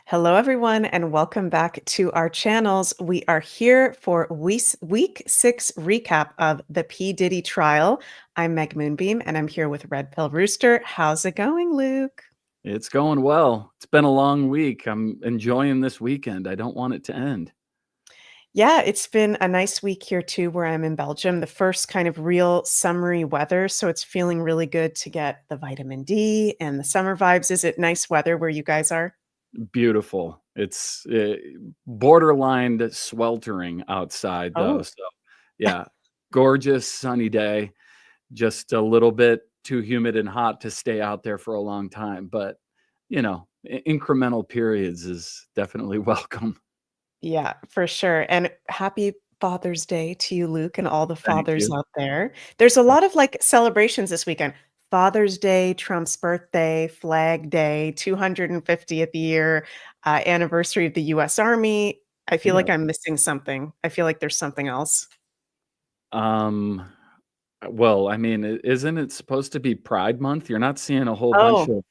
Hello, everyone, and welcome back to our channels. We are here for week 6 recap of the P. Diddy trial. I'm Meg Moonbeam, and I'm here with Redpill Rooster. How's it going, Luke? It's going well. It's been a long week. I'm enjoying this weekend. I don't want it to end. Yeah, it's been a nice week here too, where I'm in Belgium. The first kind of real summery weather, so it's feeling really good to get the vitamin D and the summer vibes. Is it nice weather where you guys are? Beautiful. It's borderline sweltering outside, though. Oh, So, yeah, gorgeous sunny day. Just a little bit too humid and hot to stay out there for a long time. But, incremental periods is definitely welcome. yeah, for sure. And happy Father's Day to you, Luke, and all the Thank fathers you. out there. There's a lot of like celebrations this weekend. Father's Day, Trump's birthday, Flag Day, 250th year anniversary of the US Army. I feel Yeah. like I'm missing something. I feel like there's something else. Um, well, I mean, isn't it supposed to be Pride Month? You're not seeing a whole bunch Oh,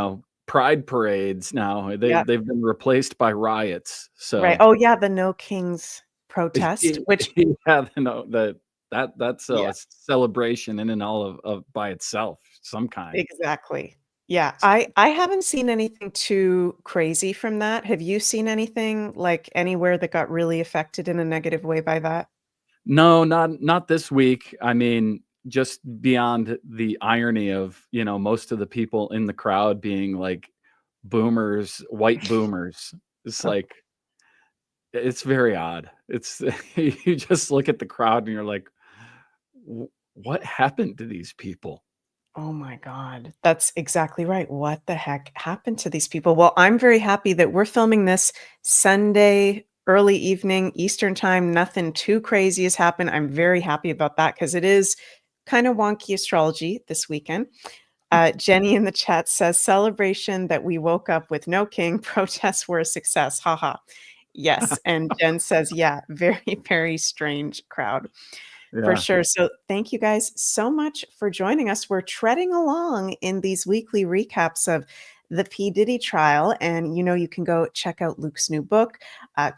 of, pride parades now. yeah, They've been replaced by riots. right. So Oh, yeah, the No Kings protest, which, yeah, no, that's yeah. a celebration in and all of by itself, some kind. Exactly. Yeah, I haven't seen anything too crazy from that. Have you seen anything, like, anywhere that got really affected in a negative way by that? No, not this week. I mean, just beyond the irony of, most of the people in the crowd being like boomers, white boomers. It's Oh, like it's very odd. It's you just look at the crowd and you're like, What happened to these people?" oh my god. That's exactly right. What the heck happened to these people? Well, I'm very happy that we're filming this Sunday, early evening, Eastern Time. Nothing too crazy has happened. I'm very happy about that because it is kinda wonky astrology this weekend. Jenny in the chat says, "Celebration that we woke up with no king, protests were a success, haha." Yes, and Jen says, "Yeah, very, very strange crowd." For Yeah. sure. So thank you guys so much for joining us. We're treading along in these weekly recaps of the P. Diddy trial. And you can go check out Luke's new book,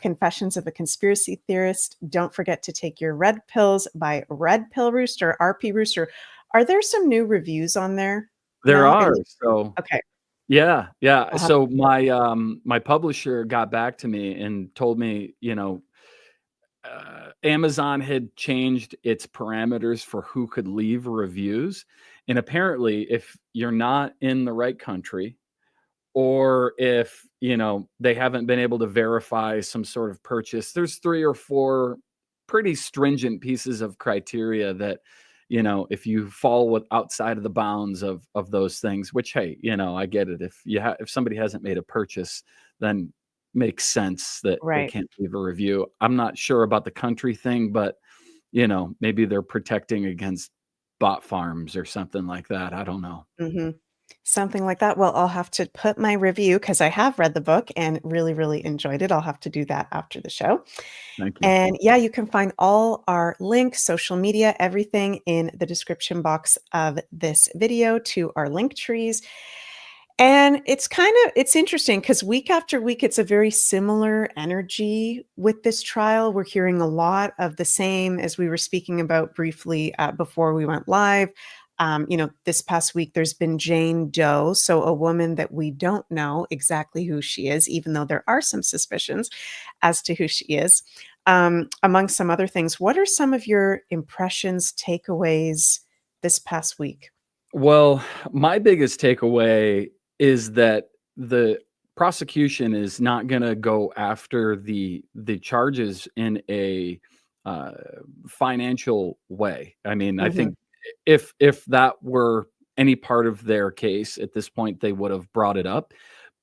Confessions of a Conspiracy Theorist. Don't forget to take your red pills by Red Pill Rooster, RP Rooster. Are there some new reviews on there There now? are. So Okay. yeah, yeah. I'll have So my publisher got back to me and told me, Amazon had changed its parameters for who could leave reviews. And apparently, if you're not in the right country, or if they haven't been able to verify some sort of purchase, there's 3 or 4 pretty stringent pieces of criteria that if you fall outside of the bounds of those things, which, hey, I get it. If somebody hasn't made a purchase, then makes sense that they right. can't leave a review. I'm not sure about the country thing, but maybe they're protecting against bot farms or something like that. I don't know. Mhm. Something like that. Well, I'll have to put my review because I have read the book and really, really enjoyed it. I'll have to do that after the show. Thank you. And yeah, you can find all our links, social media, everything in the description box of this video to our link trees. And it's interesting because week after week, it's a very similar energy with this trial. We're hearing a lot of the same as we were speaking about briefly before we went live. This past week, there's been Jane Doe, so a woman that we don't know exactly who she is, even though there are some suspicions as to who she is. Among some other things, what are some of your impressions, takeaways this past week? Well, my biggest takeaway is that the prosecution is not going to go after the charges in a uh, financial way. I mean, I Mhm. think if that were any part of their case at this point, they would have brought it up.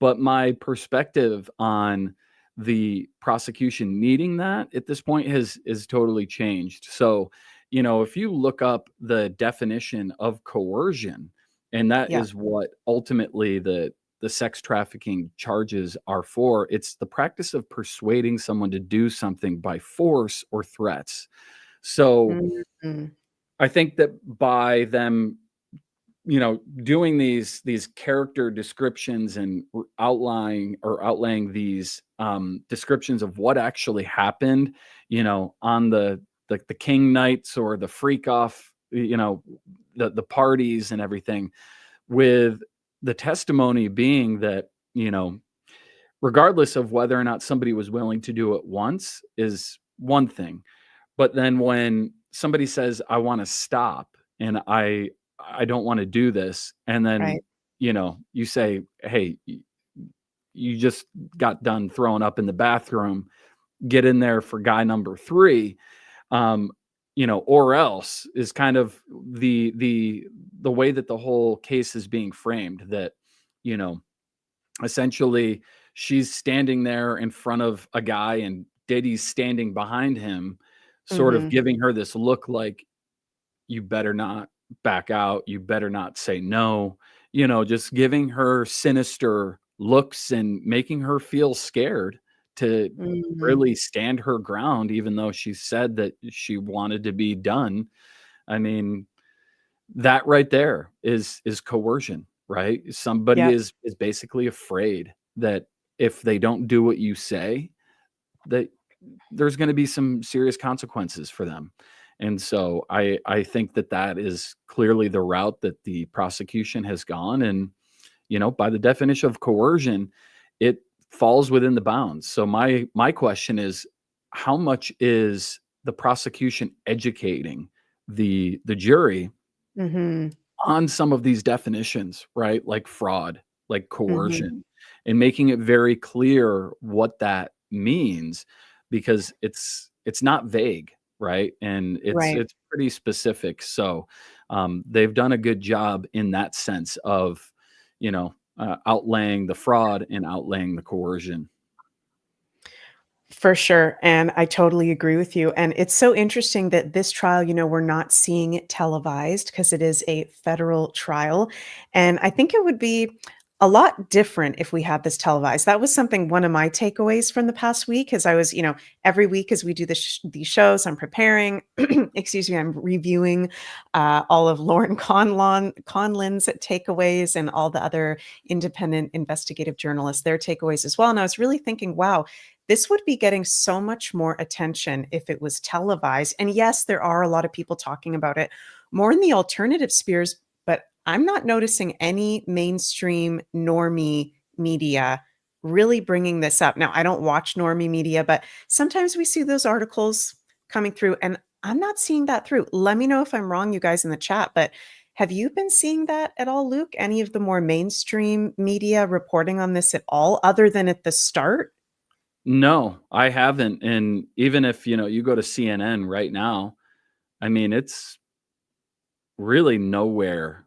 But my perspective on the prosecution needing that at this point has is totally changed. So if you look up the definition of coercion, and that Yeah. is what ultimately the sex trafficking charges are for, it's the practice of persuading someone to do something by force or threats. So Mhm. I think that by them doing these character descriptions and outlaying these descriptions of what actually happened, on the king nights or the freak off, the parties and everything, with the testimony being that, regardless of whether or not somebody was willing to do it once is one thing. But then when somebody says, I want to stop and I don't want to do this, and then Right. you say, hey, you just got done throwing up in the bathroom, get in there for guy number 3, or else is kind of the way that the whole case is being framed, that you know essentially she's standing there in front of a guy and Diddy's standing behind him, sort of Mhm. giving her this look like, you better not back out, you better not say no, just giving her sinister looks and making her feel scared to Mhm. really stand her ground, even though she said that she wanted to be done. I mean, that right there is coercion, right? Somebody Yep. is basically afraid that if they don't do what you say, that there's going to be some serious consequences for them. And so I think that that is clearly the route that the prosecution has gone. And by the definition of coercion, it falls within the bounds. So my question is, how much is the prosecution educating the jury Mhm. on some of these definitions, right? Like fraud, like Mhm. coercion, and making it very clear what that means, because it's not vague, right? And Right. it's pretty specific. So they've done a good job in that sense of, outlaying the fraud and outlaying the coercion. For sure, and I totally agree with you, and it's so interesting that this trial, we're not seeing it televised because it is a federal trial, and I think it would be a lot different if we had this televised. That was something one of my takeaways from the past week, as I was, every week as we do these shows, I'm preparing, excuse me, I'm reviewing, all of Lauren Conlin's takeaways and all the other independent investigative journalists, their takeaways as well, and I was really thinking, "Wow, this would be getting so much more attention if it was televised." And yes, there are a lot of people talking about it more in the alternative spheres, but I'm not noticing any mainstream normie media really bringing this up. Now, I don't watch normie media, but sometimes we see those articles coming through, and I'm not seeing that through. Let me know if I'm wrong, you guys in the chat, but have you been seeing that at all, Luke? Any of the more mainstream media reporting on this at all, other than at the start? No, I haven't. And even if, you go to CNN right now, I mean, it's really nowhere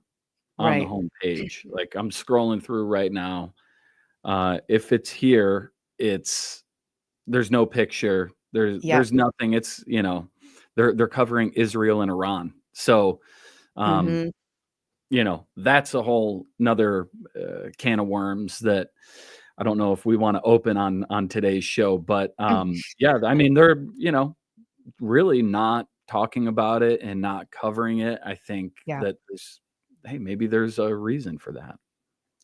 on the Right. homepage. Like, I'm scrolling through right now. If it's here, there's no picture. Yep. There's nothing. It's, they're covering Israel and Iran. So, um, Mhm. that's a whole another can of worms that I don't know if we want to open on today's show. But yeah, I mean, they're, really not talking about it and not covering it. I think Yeah. that hey, maybe there's a reason for that.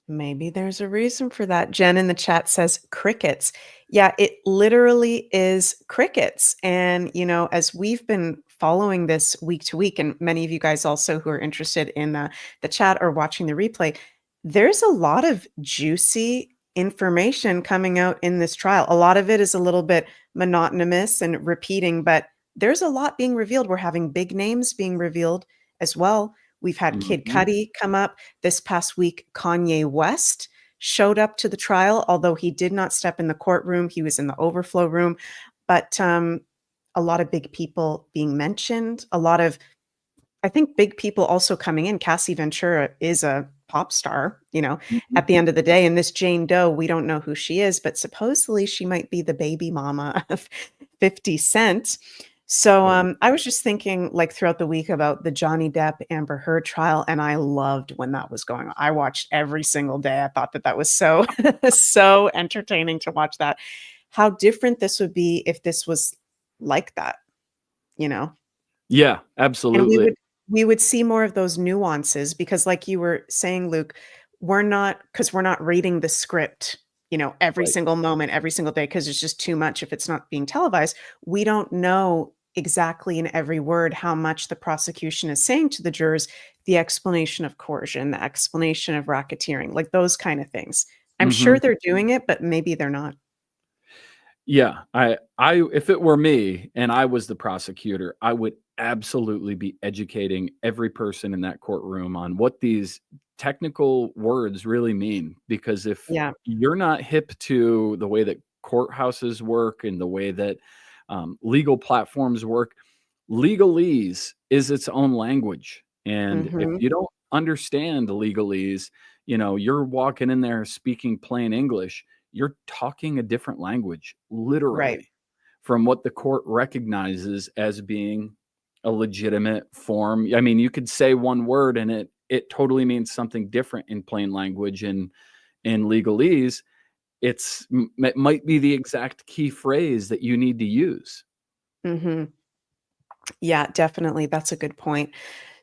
Maybe there's a reason for that. Jen in the chat says crickets. Yeah, it literally is crickets. And, as we've been following this week to week, and many of you guys also who are interested in the chat or watching the replay, there's a lot of juicy information coming out in this trial. A lot of it is a little bit monotonous and repeating, but there's a lot being revealed. We're having big names being revealed as well. We've had Kid Mhm. Cudi come up. This past week, Kanye West showed up to the trial, although he did not step in the courtroom. He was in the overflow room. But a lot of big people being mentioned, a lot of, I think, big people also coming in. Cassie Ventura is a pop star, Mhm. at the end of the day. And this Jane Doe, we don't know who she is, but supposedly she might be the baby mama of 50 Cent. So Oh, I was just thinking, like, throughout the week about the Johnny Depp Amber Heard trial, and I loved when that was going on. I watched every single day. I thought that that was so so entertaining to watch that. How different this would be if this was like that, you know? yeah, And we absolutely. would we would see more of those nuances because like you were saying, Luke, we're not reading the script, every Right. single moment, every single day, because it's just too much if it's not being televised. We don't know exactly in every word how much the prosecution is saying to the jurors, the explanation of coercion, the explanation of racketeering, like those kind of things. I'm sure Mhm. they're doing it, but maybe they're not. Yeah, I if it were me and I was the prosecutor, I would absolutely be educating every person in that courtroom on what these technical words really mean, because if Yeah. you're not hip to the way that courthouses work and the way that legal platforms work, legalese is its own language. And if Mhm. you don't understand legalese, you're walking in there speaking plain English, you're talking a different language, Right. literally, from what the court recognizes as being a legitimate form. I mean, you could say one word and it totally means something different in plain language and in legalese. It might be the exact key phrase that you need to use. Mhm. Yeah, definitely. That's a good point.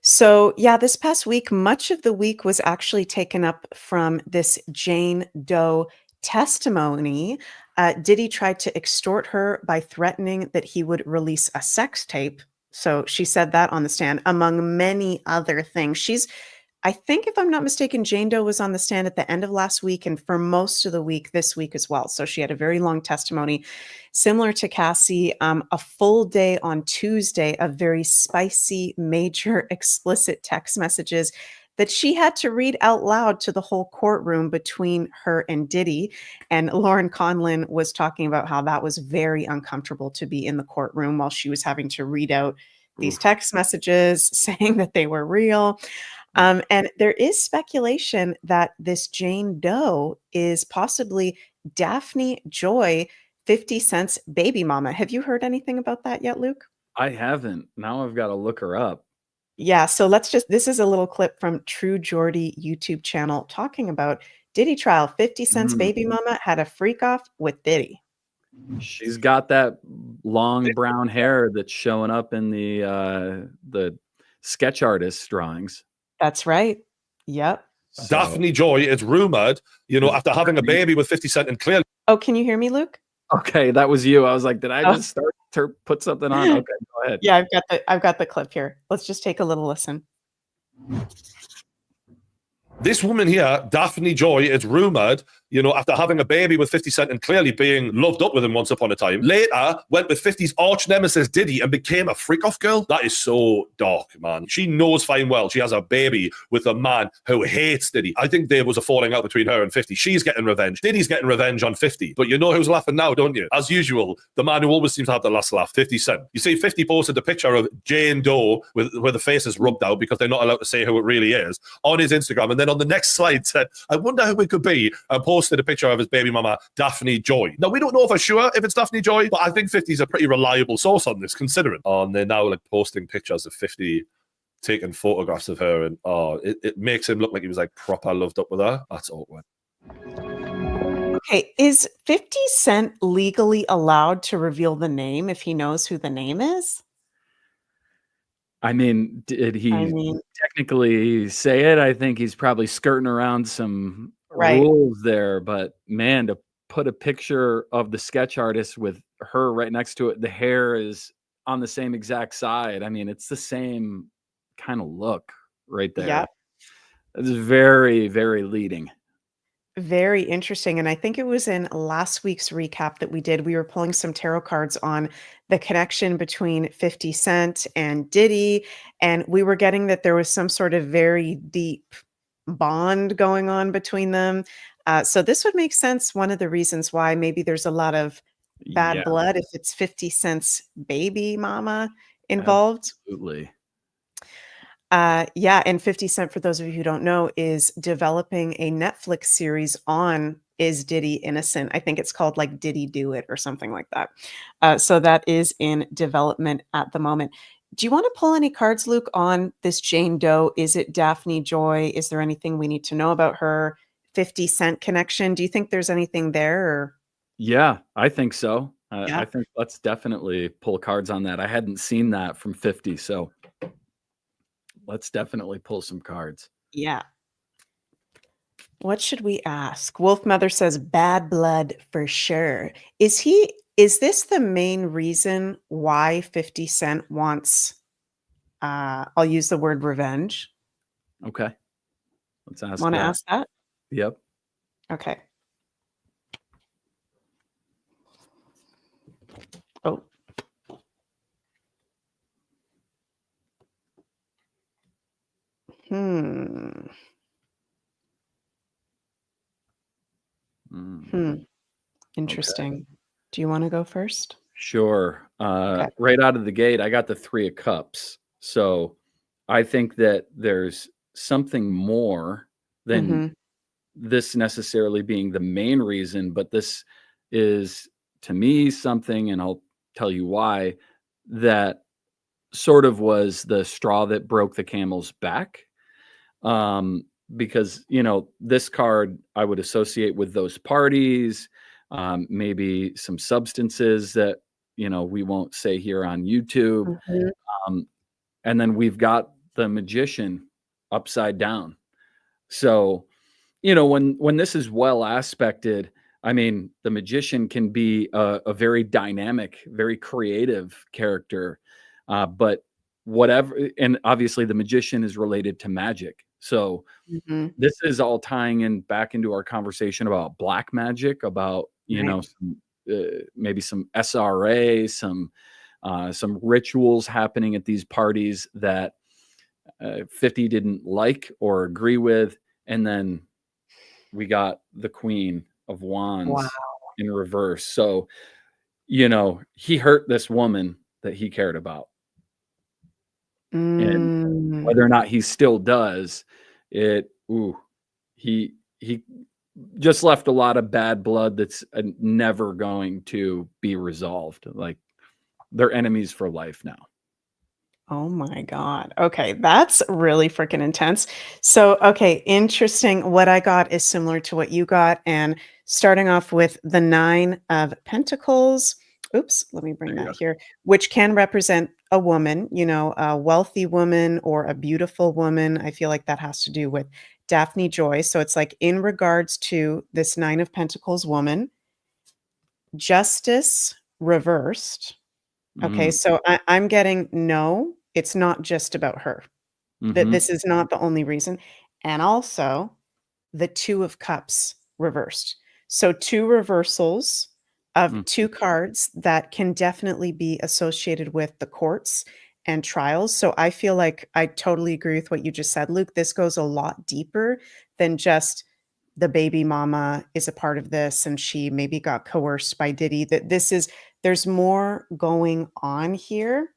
So, yeah, this past week, much of the week was actually taken up from this Jane Doe testimony. Diddy tried to extort her by threatening that he would release a sex tape. So she said that on the stand, among many other things. I think if I'm not mistaken, Jane Doe was on the stand at the end of last week and for most of the week this week as well. So she had a very long testimony, similar to Cassie, a full day on Tuesday of very spicy, major, explicit text messages that she had to read out loud to the whole courtroom between her and Diddy. And Lauren Conlin was talking about how that was very uncomfortable to be in the courtroom while she was having to read out these Oof. text messages saying that they were real. And there is speculation that this Jane Doe is possibly Daphne Joy, 50 Cent's baby mama. Have you heard anything about that yet, Luke? I haven't. Now I've got to look her up. Yeah, so this is a little clip from True Geordie YouTube channel talking about Diddy trial. 50 Cent's Mm. baby mama had a freak off with Diddy. She's got that long brown hair that's showing up in the sketch artist drawings. That's right. Yep. So Daphne Joy is rumored, after having a baby with 50 Cent and clearly. Oh, can you hear me, Luke? okay, that was you. I was like, did I Oh. just start to put something on? Okay, go ahead. Yeah, I've got the clip here. Let's just take a little listen. This woman here, Daphne Joy, is rumored, after having a baby with 50 Cent and clearly being loved up with him once upon a time, later went with 50's arch nemesis Diddy and became a freak-off girl. That is so dark, man. She knows fine well she has a baby with a man who hates Diddy. I think there was a falling out between her and 50. She's getting revenge. Diddy's getting revenge on 50. But you know who's laughing now, don't you? As usual, the man who always seems to have the last laugh, 50 Cent. You see, 50 posted a picture of Jane Doe where the face is rubbed out because they're not allowed to say who it really is on his Instagram. And then on the next slide said, I wonder who it could be, and posted a picture of his baby mama, Daphne Joy. Now, we don't know for sure if it's Daphne Joy, but I think 50's a pretty reliable source on this, considering. And they're now posting pictures of 50 taking photographs of her, and it makes him look like he was proper loved up with her. That's awkward. Okay, is 50 Cent legally allowed to reveal the name if he knows who the name is? I mean, did I he mean, technically say it? I think he's probably skirting around some right. rules there, but man, to put a picture of the sketch artist with her right next to it, the hair is on the same exact side. I mean, it's the same kind of look right Yeah, there. It's very, very leading. very interesting. And I think it was in last week's recap that we did. We were pulling some tarot cards on the connection between 50 Cent and Diddy. And we were getting that there was some sort of very deep bond going on between them. So this would make sense. One of the reasons why maybe there's a lot of bad Yeah, blood if it's 50 Cent's baby mama involved. absolutely. Yeah, and 50 Cent, for those of you who don't know, is developing a Netflix series on Is Diddy Innocent? I think it's called like Diddy Do It or something like that. So that is in development at the moment. Do you want to pull any cards, Luke, on this Jane Doe? Is it Daphne Joy? Is there anything we need to know about her 50 Cent connection? Do you think there's anything there? Or Yeah, I think so. I yeah, think let's definitely pull cards on that. I hadn't seen that from 50, so Let's definitely pull some cards. Yeah. What should we ask? Wolf Mother says bad blood for sure. Is this the main reason why 50 Cent wants I'll use the word revenge? Okay. Let's ask Want to that. ask that? Yep. Okay. Oh. Hmm. Interesting. Do you want to go first? Sure. Okay. Right out of the gate, I got the 3 of Cups. So I think that there's something more than this necessarily being the main reason, but this is to me something, and I'll tell you why, that sort of was the straw that broke the camel's back. Because, this card I would associate with those parties, maybe some substances that, we won't say here on YouTube. Mhm. And then we've got the Magician upside down. So, when this is well aspected, I mean, the Magician can be a very dynamic, very creative character. But whatever, and obviously the Magician is related to magic. So Mhm. this is all tying in back into our conversation about black magic, about, Right. maybe some SRA, some rituals happening at these parties that 50 didn't like or agree with. And then we got the Queen of Wow. Wands in reverse. So, he hurt this woman that he cared about. And Mm. whether or not he still does, he just left a lot of bad blood that's never going to be resolved. Like, they're enemies for life now. Oh my God. Okay, that's really freaking intense. So, okay, interesting. What I got is similar to what you got. And starting off with the 9 of Pentacles. Oops, let me bring There you that go. here, which can represent a woman, a wealthy woman or a beautiful woman. I feel like that has to do with Daphne Joy. So it's like in regards to this 9 of Pentacles woman, justice reversed. Okay, Mm, so I'm getting no, it's not just about her. That mhm, this is not the only reason. And also the 2 of Cups reversed. So 2 reversals of mm, 2 cards that can definitely be associated with the courts and trials. So I feel like I totally agree with what you just said, Luke. This goes a lot deeper than just the baby mama is a part of this and she maybe got coerced by Diddy. That there's more going on here.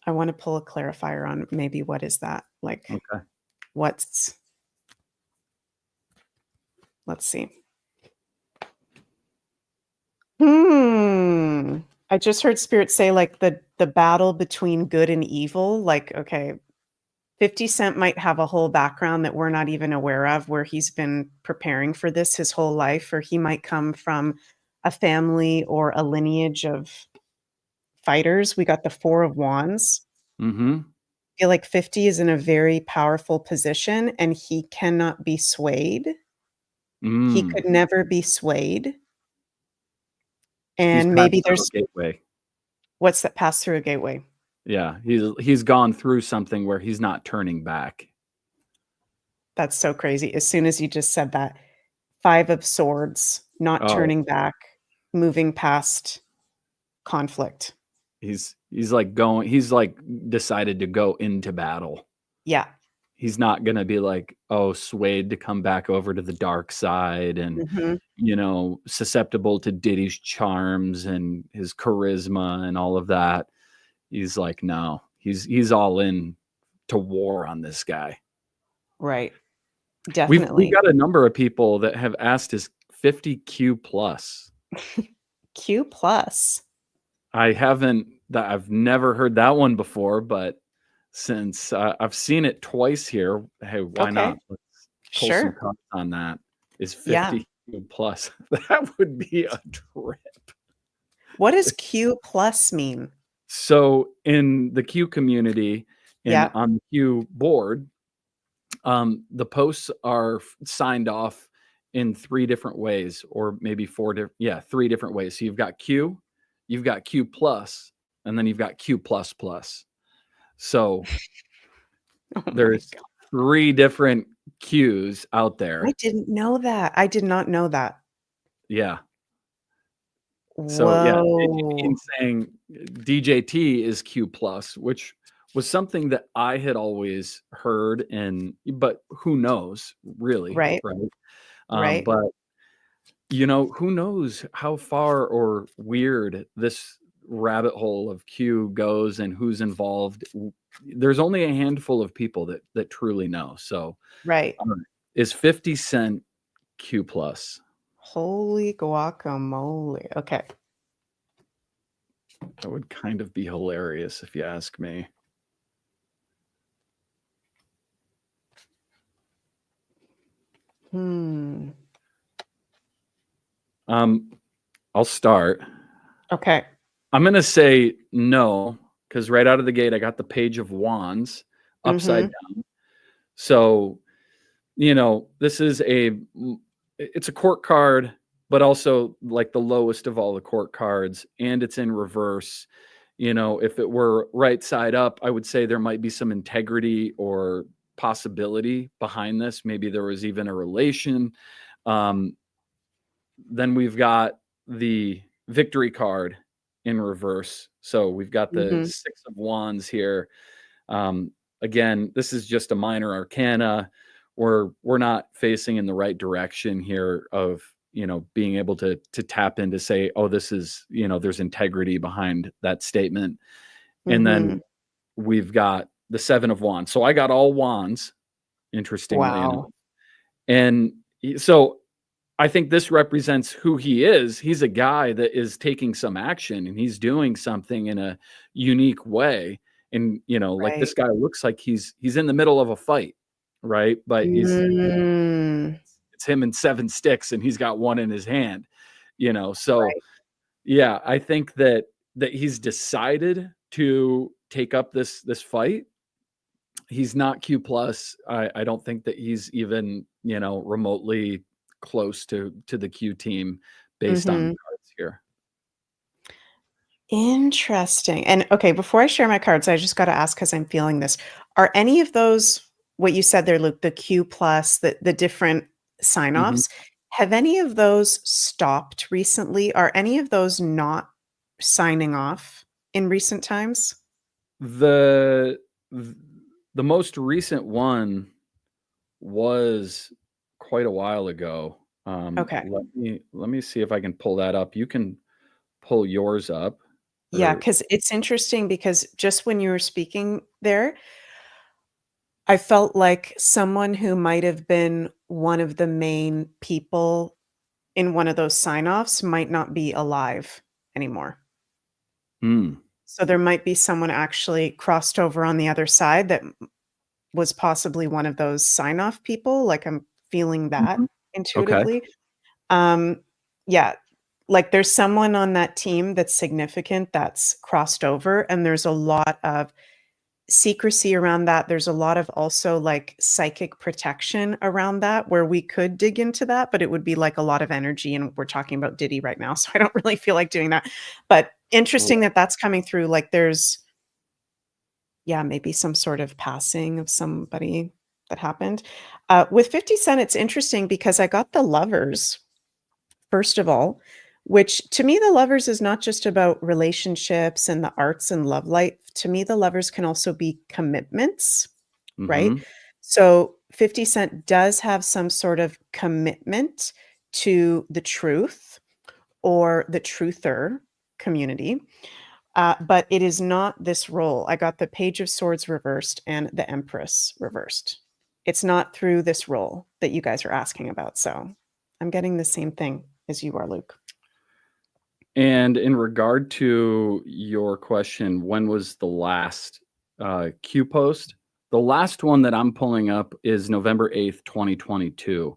I want to pull a clarifier on maybe what is that? Like okay. what's let's see. I just heard Spirit say like the battle between good and evil. Like, okay, 50 Cent might have a whole background that we're not even aware of where he's been preparing for this his whole life, or he might come from a family or a lineage of fighters. We got the 4 of Wands. Mhm, I feel like 50 is in a very powerful position and he cannot be swayed. He mm. could never be swayed. He's And passed maybe through a there's gateway. what's that pass through a gateway? Yeah, he's gone through something where he's not turning back. That's so crazy. As soon as you just said that, 5 of Swords, not Oh, turning back, moving past conflict. he's like decided to go into battle. Yeah. He's not gonna be like, oh, swayed to come back over to the dark side and, Mhm. susceptible to Diddy's charms and his charisma and all of that. He's like, no, he's all in to war on this guy. Right. We've Definitely. got a number of people that have asked, is 50Q plus? Q plus. I've never heard that one before, but since I've seen it twice here, hey, why Okay. not? Let's pull some Sure. cards on that. Is Yeah. 50Q plus? That would be a trip. What does Q plus mean? So in the Q community, And Yeah. on the Q board, the posts are signed off in 3 different ways, or maybe 4 different, 3 different ways. So you've got Q, you've got Q plus, and then you've got Q plus plus. So Oh my there's God. 3 different Qs out I there. didn't know that. I did not know that. Yeah. So Whoa. saying DJT is Q plus, which was something that I had always heard, but who knows, really, Right. right? Right. But who knows how far or weird this rabbit hole of Q goes and who's involved. There's only a handful of people that truly know. So, Right. is 50 Cent Q plus? Holy guacamole. Okay. That would kind of be hilarious if you ask me. I'll start. Okay. I'm going to say no, because right out of the gate, I got the Page of Wands upside down. So, this is it's a court card, but also like the lowest of all the court cards, and it's in reverse. If it were right side up, I would say there might be some integrity or possibility behind this. Maybe there was even a relation. Then we've got the Victory card in reverse. So we've got the 6 of Wands here. Again, this is just a minor arcana. We're not facing in the right direction here of being able to tap into, say, oh, this is, there's integrity behind that statement. And then we've got the 7 of Wands. So I got all wands, interestingly enough. And so I think this represents who he is. He's a guy that is taking some action, and he's doing something in a unique way. And, like this guy looks like he's in the middle of a fight, right? But it's him and 7 sticks, and he's got one in his hand, So yeah, I think that he's decided to take up this fight. He's not Q plus. I don't think that he's even, remotely close to the Q team based on cards here. Interesting. And okay, before I share my cards, I just got to ask, because I'm feeling this. Are any of those, what you said there, Luke, the Q plus, the different sign-offs, have any of those stopped recently? Are any of those not signing off in recent times? The most recent one was quite a while ago. Okay. Let me see if I can pull that up. You can pull yours up. Yeah, because it's interesting, because just when you were speaking there, I felt like someone who might have been one of the main people in one of those sign-offs might not be alive anymore. So there might be someone actually crossed over on the other side that was possibly one of those sign-off people. Like, I'm feeling that intuitively. Yeah, like there's someone on that team that's significant that's crossed over, and there's a lot of secrecy around that. There's a lot of also like psychic protection around that, where we could dig into that, but it would be like a lot of energy, and we're talking about Diddy right now, so I don't really feel like doing that. But interesting that that's coming through. Like there's, maybe some sort of passing of somebody that happened. With 50 Cent, it's interesting because I got the Lovers, first of all, which to me, the Lovers is not just about relationships and the arts and love life. To me, the Lovers can also be commitments, right? So 50 Cent does have some sort of commitment to the truth or the truther community. But it is not this role. I got the Page of Swords reversed and the Empress reversed. It's not through this role that you guys are asking about. So I'm getting the same thing as you are, Luke. And in regard to your question, when was the last Q post? The last one that I'm pulling up is November 8th, 2022.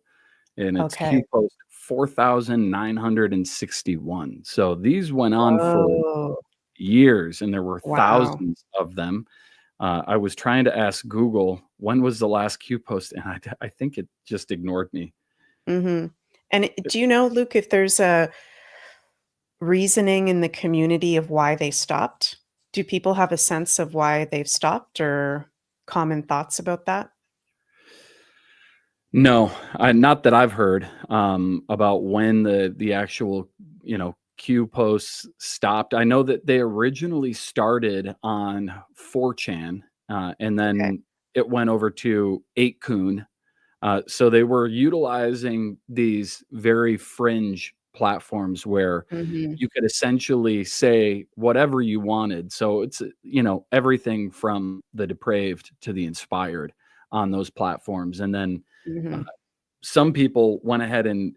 And it's Q post 4,961. So these went on for years, and there were thousands of them. I was trying to ask Google when was the last Q post, and I think it just ignored me. And do you know, Luke, if there's a reasoning in the community of why they stopped? Do people have a sense of why they've stopped or common thoughts about that? No, not that I've heard about when the actual Q posts stopped. I know that they originally started on 4chan, and Okay. then it went over to 8kun. So they were utilizing these very fringe platforms where Mhm. you could essentially say whatever you wanted. So it's everything from the depraved to the inspired on those platforms, and then uh, Mhm. some people went ahead and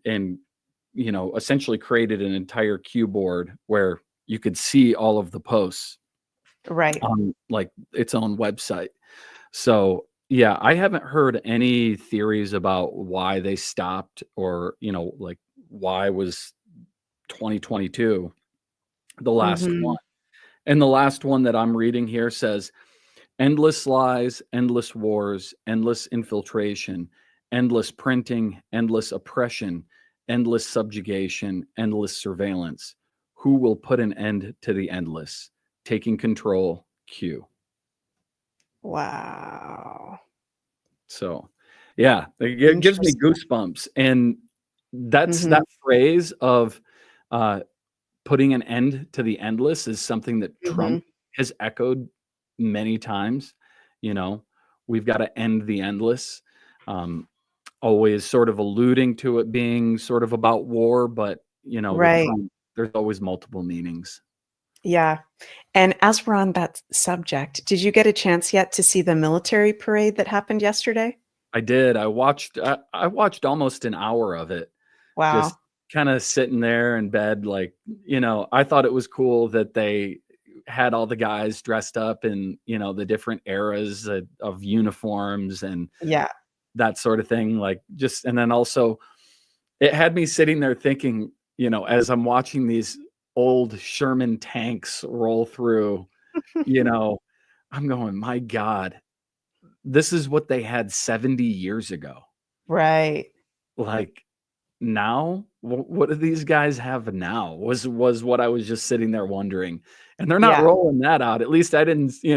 essentially created an entire Q board where you could see all of the posts Right. on like its own website. So yeah, I haven't heard any theories about why they stopped, or like why was 2022 the last one. Mhm. And the last one that I'm reading here says endless lies, endless wars, endless infiltration, endless printing, endless oppression, endless subjugation, endless surveillance. Who will put an end to the endless? Taking control, Q. Wow. So, yeah, it gives me Interesting. goosebumps, and that's Mhm. that phrase of, uh, putting an end to the endless is something that Trump Mhm. has echoed many times, you know? We've gotta end the endless, um, always sort of alluding to it being sort of about war, but, with Right. Trump, there's always multiple meanings. Yeah. And as we're on that subject, did you get a chance yet to see the military parade that happened yesterday? I did, I watched almost an hour of it. Just Wow. kinda sitting there in bed, like, I thought it was cool that they had all the guys dressed up in, the different eras of uniforms and Yeah. that sort of thing, like, just and then also, it had me sitting there thinking, as I'm watching these old Sherman tanks roll through, you know, I'm going, "My god, this is what they had 70 years ago." Right. Like, now? What do these guys have now? Was what I was just sitting there wondering, and they're not Yeah. rolling that out. At least I didn't see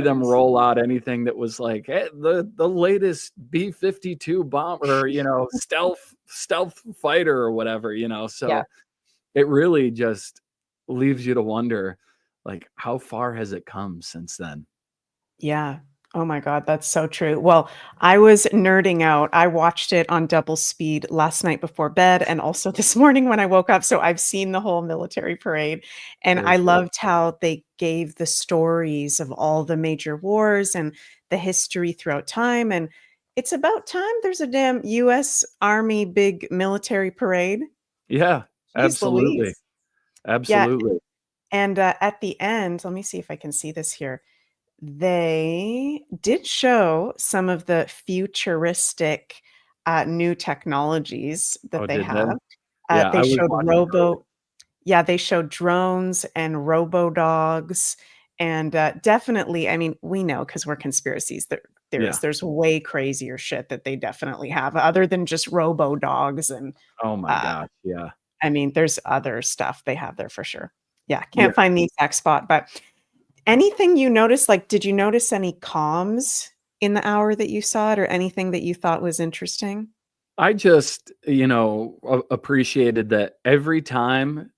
them roll out anything that was like, "Hey, the latest B-52 bomber, stealth fighter," or whatever, Yeah. so it really just leaves you to wonder, like, how far has it come since then? Yeah. Oh my god, that's so true. Well, I was nerding out. I watched it on double speed last night before bed and also this morning when I woke up, so I've seen the whole military parade, and Very I cool. loved how they gave the stories of all the major wars and the history throughout time, and it's about time there's a damn US Army big military parade. Yeah, Jeez absolutely, Louise. Yeah, absolutely. and, at the end, let me see if I can see this here. They did show some of the futuristic, new technologies Oh, that they did they? have. Yeah, They I was showed watching early. they showed drones and robo-dogs, and, definitely I mean, we know because 'cause we're conspiracies Yeah. theorists, there's way crazier shit that they definitely have other than just robo-dogs and, Oh my uh, gosh, yeah. I mean, there's other stuff they have there for sure. Yeah, Yeah, can't find the exact spot, but anything you noticed, like, did you notice any comms in the hour that you saw it or anything that you thought was interesting? I just, appreciated that every time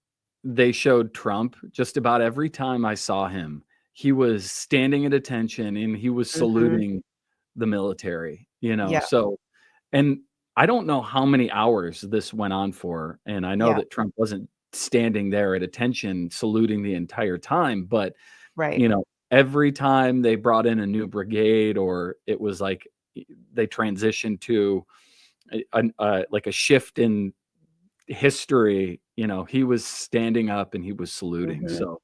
they showed Trump, just about every time I saw him, he was standing at attention and he was Mhm. saluting the military, Yeah, so and I don't know how many hours this went on for, and I know yeah, that Trump wasn't standing there at attention saluting the entire time, but, right. every time they brought in a new brigade or it was like they transitioned to like a shift in history, he was standing up and he was saluting. Mhm. So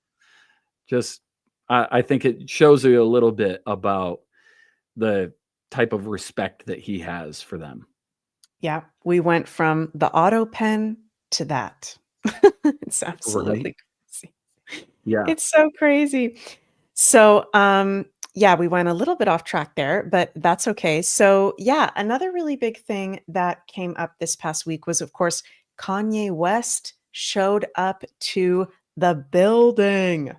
just, I think it shows you a little bit about the type of respect that he has for them. Yeah, we went from the auto pen to that. It's Right? absolutely crazy. Yeah. It's so crazy. So, Yeah, we went a little bit off track there, but that's okay. So, yeah, another really big thing that came up this past week was, of course, Kanye West showed up to the building. Yeah.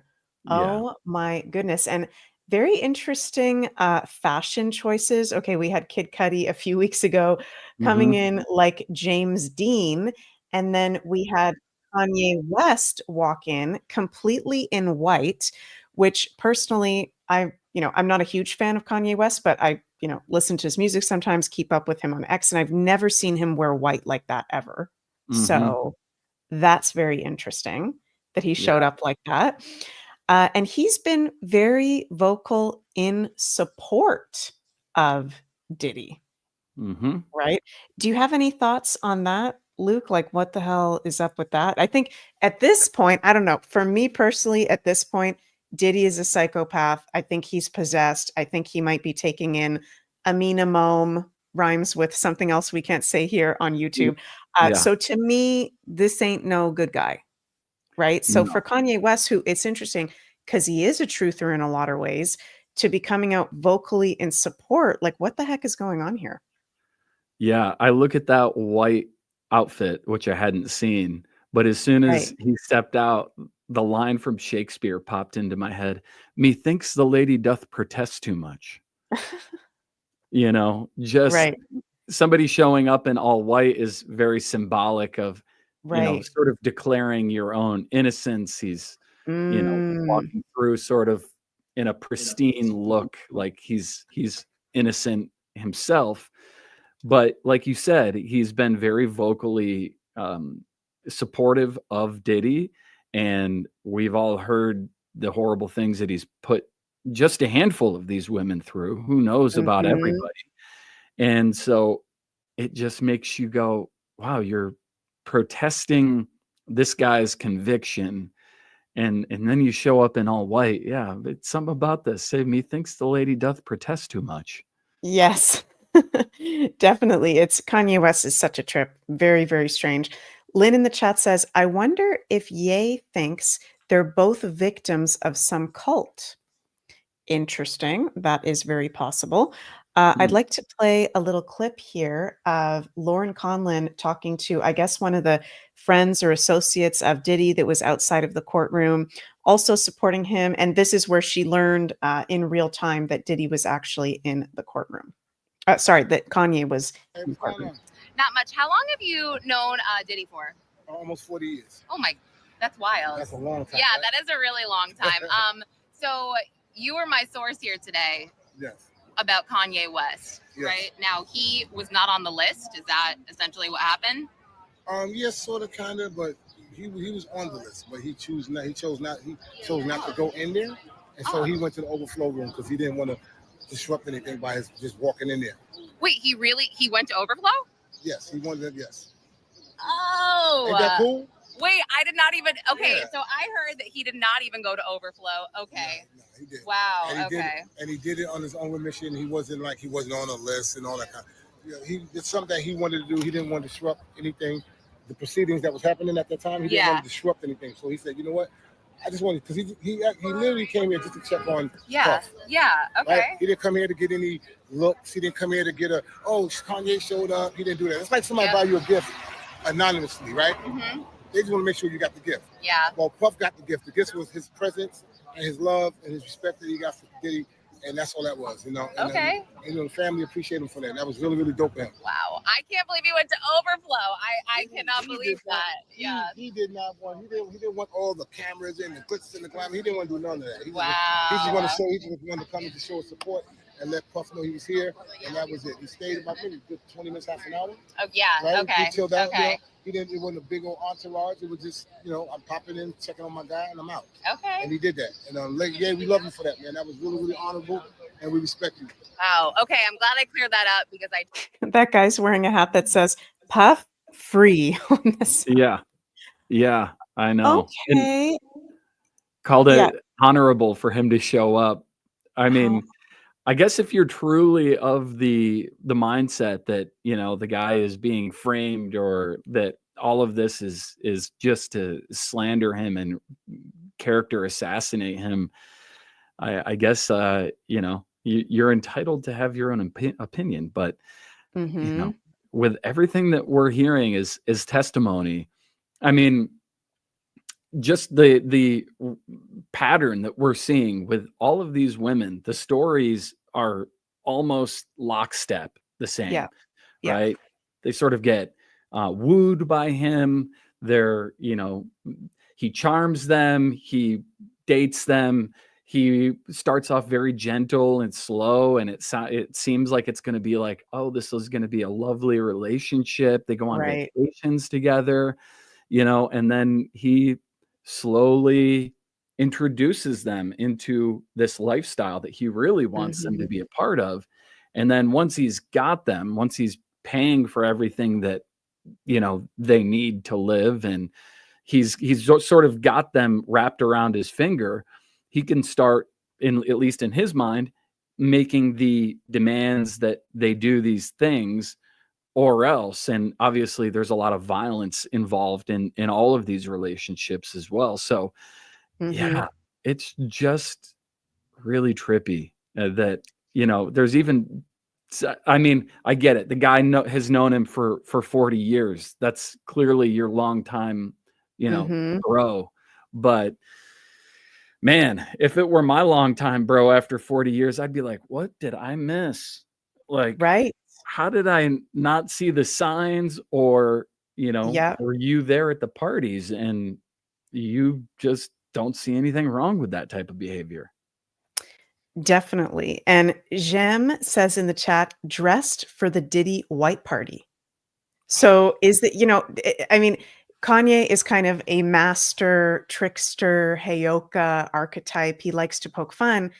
Oh my goodness. And very interesting fashion choices. Okay, we had Kid Cudi a few weeks ago coming Hmm. in like James Dean, and then we had Kanye West walk in completely in white, which personally I'm not a huge fan of Kanye West, but I listen to his music sometimes, keep up with him on X, and I've never seen him wear white like that ever. Hmm. So that's very interesting that he Yeah. showed up like that. And he's been very vocal in support of Diddy. Hmm. Right? Do you have any thoughts on that, Luke? Like, what the hell is up with that? I think at this point, I don't know. For me personally, at this point, Diddy is a psychopath. I think he's possessed. I think he might be taking in Amina Mome, rhymes with something else we can't say here on YouTube. Yeah. So to me, this ain't no good guy, right? So for No. Kanye West, who it's interesting because he is a truther in a lot of ways, to be coming out vocally in support, like what the heck is going on here? Yeah, I look at that white outfit, which I hadn't seen, but as soon as Right. he stepped out, the line from Shakespeare popped into my head, "Methinks the lady doth protest too much." Just Right. somebody showing up in all white is very symbolic of, Right. sort of declaring your own innocence. He's, Mm. walking through sort of in a pristine look, like he's innocent himself. But like you said, he's been very vocally supportive of Diddy, and we've all heard the horrible things that he's put just a handful of these women through. Who knows about Mhm. everybody? And so it just makes you go, wow, you're protesting this guy's conviction. And then you show up in all white. Yeah, it's something about this. Say, methinks the lady doth protest too much. Yes. Definitely. It's Kanye West is such a trip. Very, very strange. Lynn in the chat says, I wonder if Ye thinks they're both victims of some cult. Interesting. That is very possible. I'd Mm. like to play a little clip here of Lauren Conlin talking to, I guess, one of the friends or associates of Diddy that was outside of the courtroom, also supporting him. And this is where she learned in real time that Diddy was actually in the courtroom. Sorry, that Kanye was Hey, in the what's going courtroom. on? Not much. How long have you known Diddy for? Almost 40 years. Oh my, that's wild. That's a long time. Yeah, right? that is a really long time. So you were my source here today Yes. about Kanye West, Yes. right? Now he was not on the list. Is that essentially what happened? Yes, sort of, kind of, but he was on the list, but he chose not to go in there, and so he went to the overflow room because he didn't want to disrupt anything by his just walking in there. Wait, he went to Overflow? Yes, he wanted. Yes. Oh, Ain't that cool? wait, I did not even. Okay, Yeah. so I heard that he did not even go to Overflow. Okay, No, he did. wow. And he Okay, did it on his own remission. He wasn't on a list and all that kind. He did something that he wanted to do. He didn't want to disrupt anything, the proceedings that was happening at the time. He didn't want to disrupt anything. So he said, you know what? I just wanted, because he literally came here just to check on yeah, Puff. yeah, okay. Right? He didn't come here to get any looks. He didn't come here to get Kanye showed up. He didn't do that. It's like somebody Yep. buy you a gift anonymously, right? Mm-hmm. They just want to make sure you got the gift. Yeah. Well, Puff got the gift. The gift was his presence and his love and his respect that he got for Diddy, and that's all that was, And, Okay. and the family appreciate him for that. That was really, really dope of him. Wow, I can't believe he went to Overflow. I cannot He believe did not- that. Yeah. He did not want. He didn't want all the cameras and the glitz and the glamour. He didn't want to do none of that. He Wow. just wanted to show. He just wanted to come in to show his support and let Puff know he was here, and that was it. He stayed about maybe good 20 minutes, half an hour. Oh yeah. Right? Okay. He chilled out. Okay. It wasn't a big old entourage. It was just, I'm popping in, checking on my guy, and I'm out. Okay. And he did that. And we love you for that, man. That was really, really honorable, and we respect you. Wow. Okay. I'm glad I cleared that up because I. That guy's wearing a hat that says Puff Free on this. Yeah, I know. And Okay. called Yeah. it honorable for him to show up. I mean, I guess if you're truly of the mindset that, the guy is being framed, or that all of this is just to slander him and character assassinate him, I guess you know, you're entitled to have your own opinion, but you know, with everything that we're hearing is testimony. I mean, just the pattern that we're seeing with all of these women, the stories are almost lockstep the same, Yeah. right? They sort of get wooed by him. They're, you know, he charms them, he dates them. He starts off very gentle and slow, and it seems like it's going to be like, oh, this is going to be a lovely relationship. They go on Right. vacations together, you know, and then he slowly introduces them into this lifestyle that he really wants them to be a part of. And then once he's got them, once he's paying for everything that, you know, they need to live, and he's sort of got them wrapped around his finger, he can start, at least in his mind, making the demands that they do these things or else. And obviously there's a lot of violence involved in all of these relationships as well. So yeah, it's just really trippy that, you know, there's even, I mean, I get it. The guy has known him for 40 years. That's clearly your longtime, you know, bro. But man, if it were my longtime bro after 40 years, I'd be like, what did I miss? Like, Right. how did I not see the signs? Or, you know, were you there at the parties and you just don't see anything wrong with that type of behavior? Definitely. And Jem says in the chat, dressed for the Diddy white party. So is that, you know, I mean, Kanye is kind of a master trickster, Heyoka archetype. He likes to poke fun,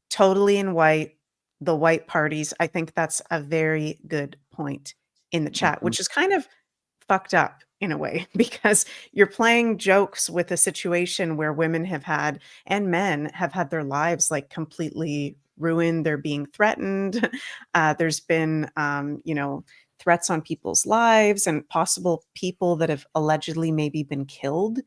totally in white, the white parties. I think that's a very good point in the chat, which is kind of fucked up in a way, because you're playing jokes with a situation where women have had, and men have had, their lives like completely ruined. They're being threatened. There's been, you know, threats on people's lives, and possible people that have allegedly maybe been killed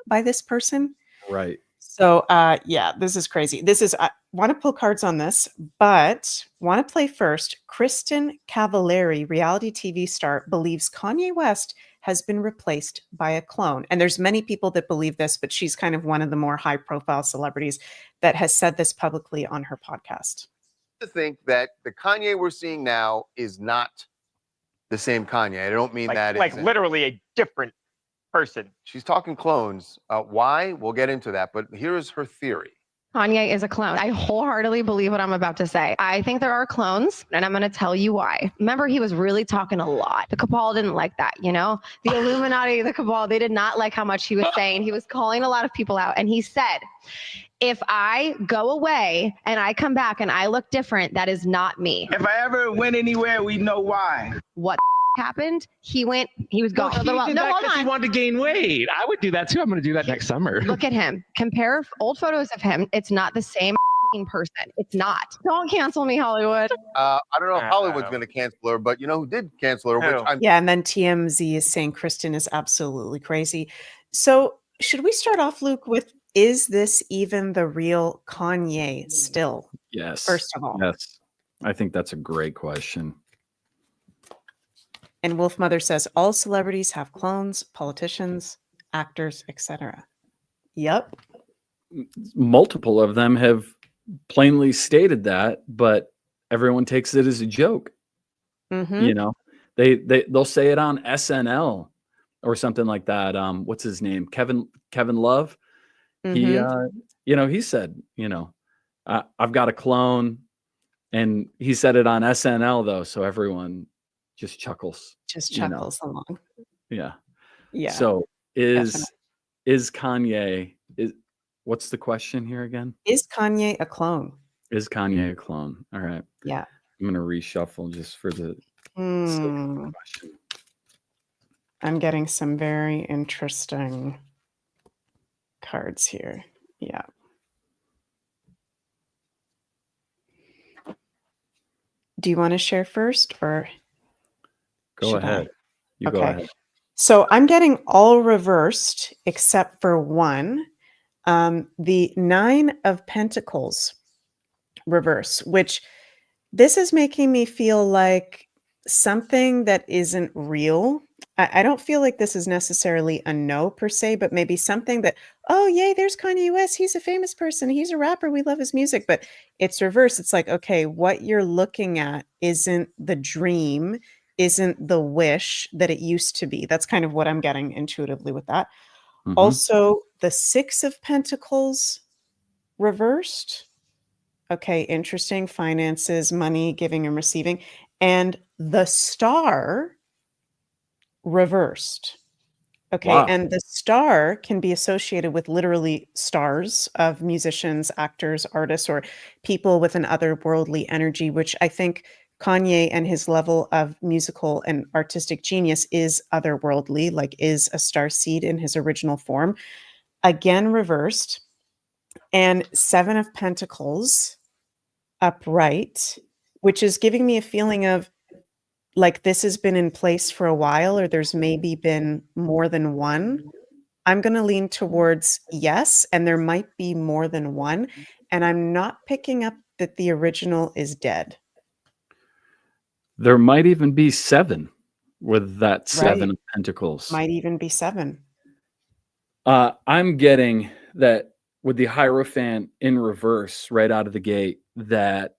by this person. Right. So, yeah, this is crazy. This is, I want to pull cards on this, but want to play first. Kristen Cavallari, reality TV star, believes Kanye West has been replaced by a clone. And there's many people that believe this, but she's kind of one of the more high profile celebrities that has said this publicly on her podcast. To think that the Kanye we're seeing now is not the same Kanye. I don't mean that like literally a different person. She's talking clones. Why? We'll get into that. But here's her theory. Kanye is a clone. I wholeheartedly believe what I'm about to say. I think there are clones, and I'm going to tell you why. Remember, he was really talking a lot. The cabal didn't like that, you know? The Illuminati, the cabal, they did not like how much he was saying. He was calling a lot of people out, and he said, if I go away and I come back and I look different, that is not me. If I ever went anywhere, we know why. What happened? He was gone for a little while. No, hold on. He wanted to gain weight. I would do that too. I'm going to do that next summer. Look at him. Compare old photos of him. It's not the same person. It's not. Don't cancel me, Hollywood. I don't know if Hollywood's going to cancel her, but you know who did cancel her? Which yeah, and then TMZ is saying Kristen is absolutely crazy. So should we start off, Luke, with, is this even the real Kanye still? Yes. First of all. Yes. I think that's a great question. And Wolf Mother says all celebrities have clones, politicians, actors, etc. Yep. Multiple of them have plainly stated that, but everyone takes it as a joke. You know, they'll say it on SNL or something like that. What's his name? Kevin Love. He, you know, he said, you know, I've got a clone, and he said it on SNL though, so everyone just chuckles. Along. Yeah. Yeah. So is Kanye, what's the question here again? Is Kanye a clone? Is Kanye a clone? All right. Yeah. I'm going to reshuffle just for the sake of the question. I'm getting some very interesting cards here. Yeah. Do you want to share first, or go ahead? Go ahead. So I'm getting all reversed except for one. The Nine of Pentacles reverse, which this is making me feel like something that isn't real. I don't feel like this is necessarily a no per se, but maybe something that, oh, yay, there's Kanye West. He's a famous person. He's a rapper. We love his music. But it's reverse. It's like, okay, what you're looking at isn't the dream, isn't the wish that it used to be. That's kind of what I'm getting intuitively with that. Also, the Six of Pentacles reversed. Okay, interesting. Finances, money, giving and receiving. And the Star reversed. Okay, Wow. and the star can be associated with literally stars of musicians, actors, artists, or people with an otherworldly energy, which I think Kanye and his level of musical and artistic genius is otherworldly, like is a star seed in his original form. Again, reversed. And Seven of Pentacles upright, which is giving me a feeling of like this has been in place for a while, or there's maybe been more than one. I'm going to lean towards yes, and there might be more than one. And I'm not picking up that the original is dead. There might even be 7 with that 7 Right. of Pentacles. Might even be 7. I'm getting that with the Hierophant in reverse right out of the gate, that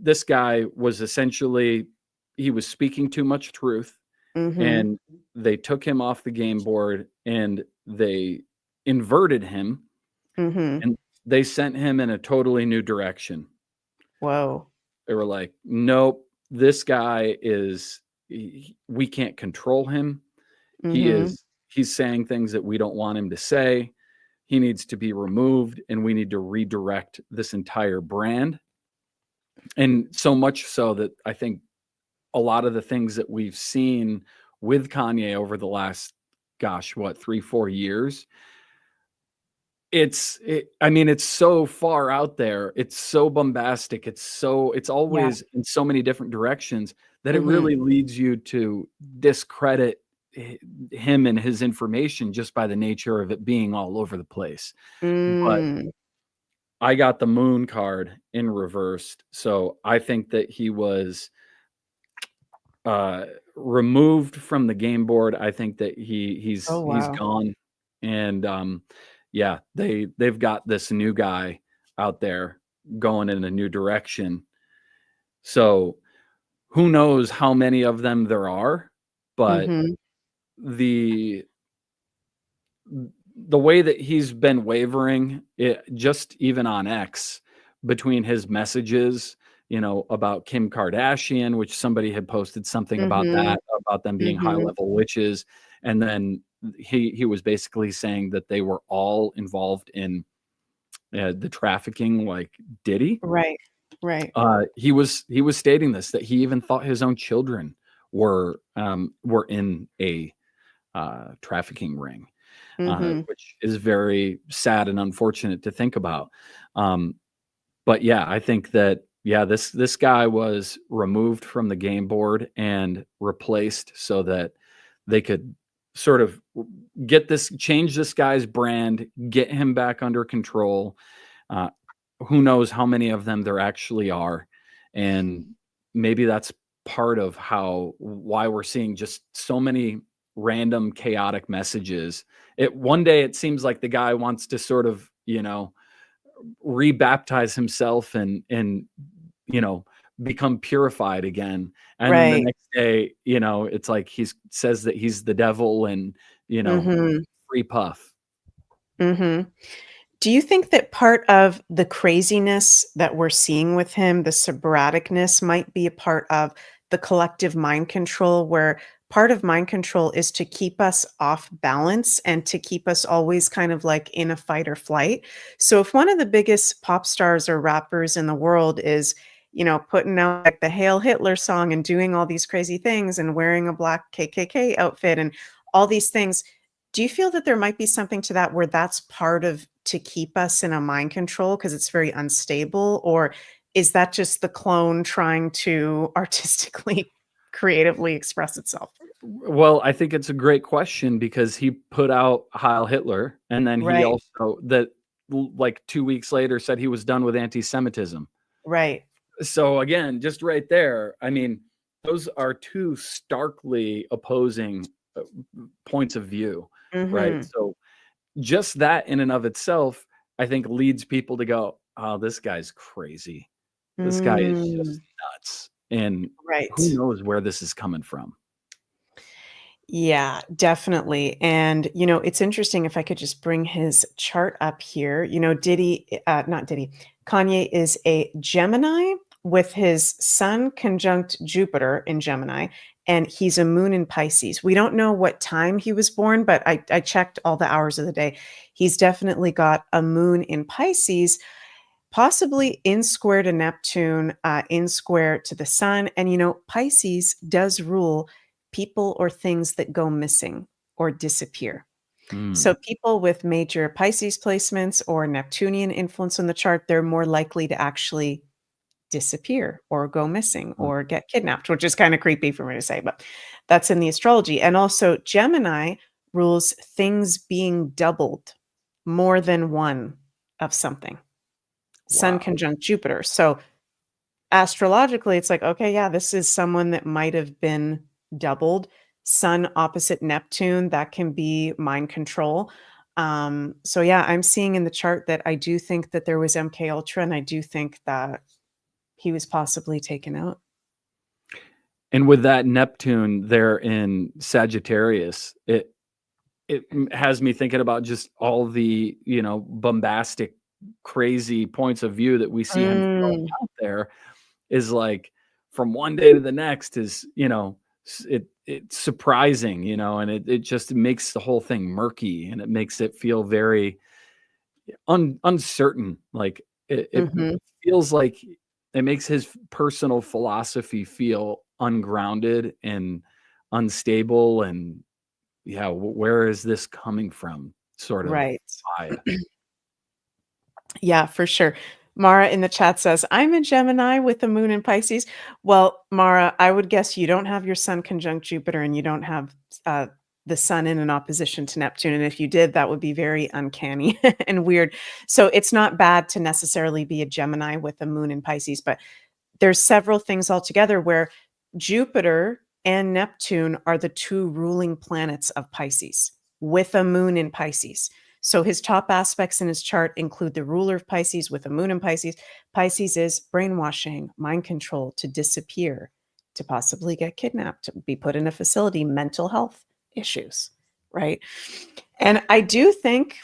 this guy was essentially, he was speaking too much truth, and they took him off the game board and they inverted him, and they sent him in a totally new direction. Whoa. They were like, nope, this guy we can't control him. He's saying things that we don't want him to say. He needs to be removed, and we need to redirect this entire brand. And so much so that I think a lot of the things that we've seen with Kanye over the last, 3-4 years, it's so far out there. It's so bombastic. It's always in so many different directions that it really leads you to discredit him and his information just by the nature of it being all over the place. But I got the Moon card in reversed, so I think that he was removed from the game board. I think that he's gone, and they've got this new guy out there going in a new direction. So who knows how many of them there are, but the way that he's been wavering, just even on X, between his messages, about Kim Kardashian, which somebody had posted something about that, about them being high level witches. And then he was basically saying that they were all involved in the trafficking, like Diddy. Right. He was stating this, that he even thought his own children were in a trafficking ring, which is very sad and unfortunate to think about. But yeah, I think that this guy was removed from the game board and replaced so that they could sort of change this guy's brand, get him back under control. Who knows how many of them there actually are, and maybe that's part of why we're seeing just so many random chaotic messages. One day it seems like the guy wants to sort of, rebaptize himself and become purified again. And then the next day, it's like he says that he's the devil and, free puff. Do you think that part of the craziness that we're seeing with him, the sobraticness, might be a part of the collective mind control, where part of mind control is to keep us off balance and to keep us always kind of like in a fight or flight? So if one of the biggest pop stars or rappers in the world is, putting out like the Hail Hitler song and doing all these crazy things and wearing a black KKK outfit and all these things, do you feel that there might be something to that where that's part of to keep us in a mind control because it's very unstable? Or is that just the clone trying to artistically, creatively express itself? Well, I think it's a great question because he put out Heil Hitler, and then he Right, also like 2 weeks later said he was done with anti-Semitism. right. So again, just right there, I mean, those are two starkly opposing uh, points of view, right? Mhm. So just that in and of itself, I think leads people to go, "Oh, this guy's crazy. This guy is Mm, just nuts." And who right. knows where this is coming from? Yeah, definitely. And, it's interesting if I could just bring his chart up here. Not Diddy, Kanye is a Gemini with his sun conjunct Jupiter in Gemini, and he's a moon in Pisces. We don't know what time he was born, but I checked all the hours of the day. He's definitely got a moon in Pisces, possibly in square to Neptune, in square to the sun. And, Pisces does rule people or things that go missing or disappear. So Mm, people with major Pisces placements or Neptunian influence on the chart, they're more likely to actually disappear or go missing mm, or get kidnapped, which is kind of creepy for me to say, but that's in the astrology. And also Gemini rules things being doubled, more than one of something. Sun wow. conjunct Jupiter. So astrologically, it's like, okay, yeah, this is someone that might have been doubled. Sun opposite Neptune, that can be mind control. So yeah, I'm seeing in the chart that I do think that there was MK Ultra, and I do think that he was possibly taken out. And with that Neptune there in Sagittarius, has me thinking about just all the, bombastic, crazy points of view that we see him throwing Mm, out there is like from one day to the next is, it's surprising, and it just makes the whole thing murky and it makes it feel very uncertain. Like it mhm. feels like it makes his personal philosophy feel ungrounded and unstable and yeah, where is this coming from? Sort of Right. vibe. Yeah, for sure. Mara in the chat says, I'm a Gemini with the moon in Pisces. Well, Mara, I would guess you don't have your sun conjunct Jupiter and you don't have uh, the sun in an opposition to Neptune. And if you did, that would be very uncanny and weird. So it's not bad to necessarily be a Gemini with a moon in Pisces, but there's several things altogether where Jupiter and Neptune are the two ruling planets of Pisces with a moon in Pisces. So his top aspects in his chart include the ruler of Pisces with a moon in Pisces. Pisces is brainwashing, mind control, to disappear, to possibly get kidnapped, to be put in a facility, mental health issues, right? And I do think,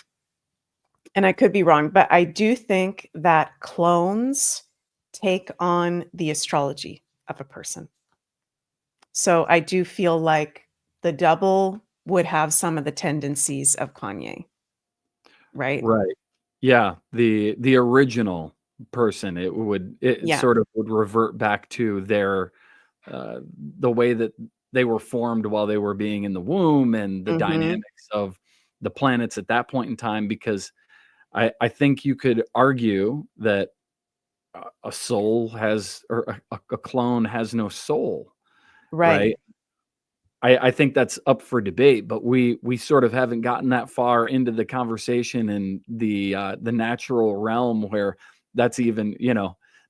and I could be wrong, but I do think that clones take on the astrology of a person. So I do feel like the double would have some of the tendencies of Kanye, right? Right. Yeah, the original person, it Yeah. sort of would revert back to their, uh the way that they were formed while they were being in the womb and the Mhm. dynamics of the planets at that point in time, because I think you could argue that a soul has or a clone has no soul, Right. right? I think that's up for debate, but we sort of haven't gotten that far into the conversation in the natural realm where that's even,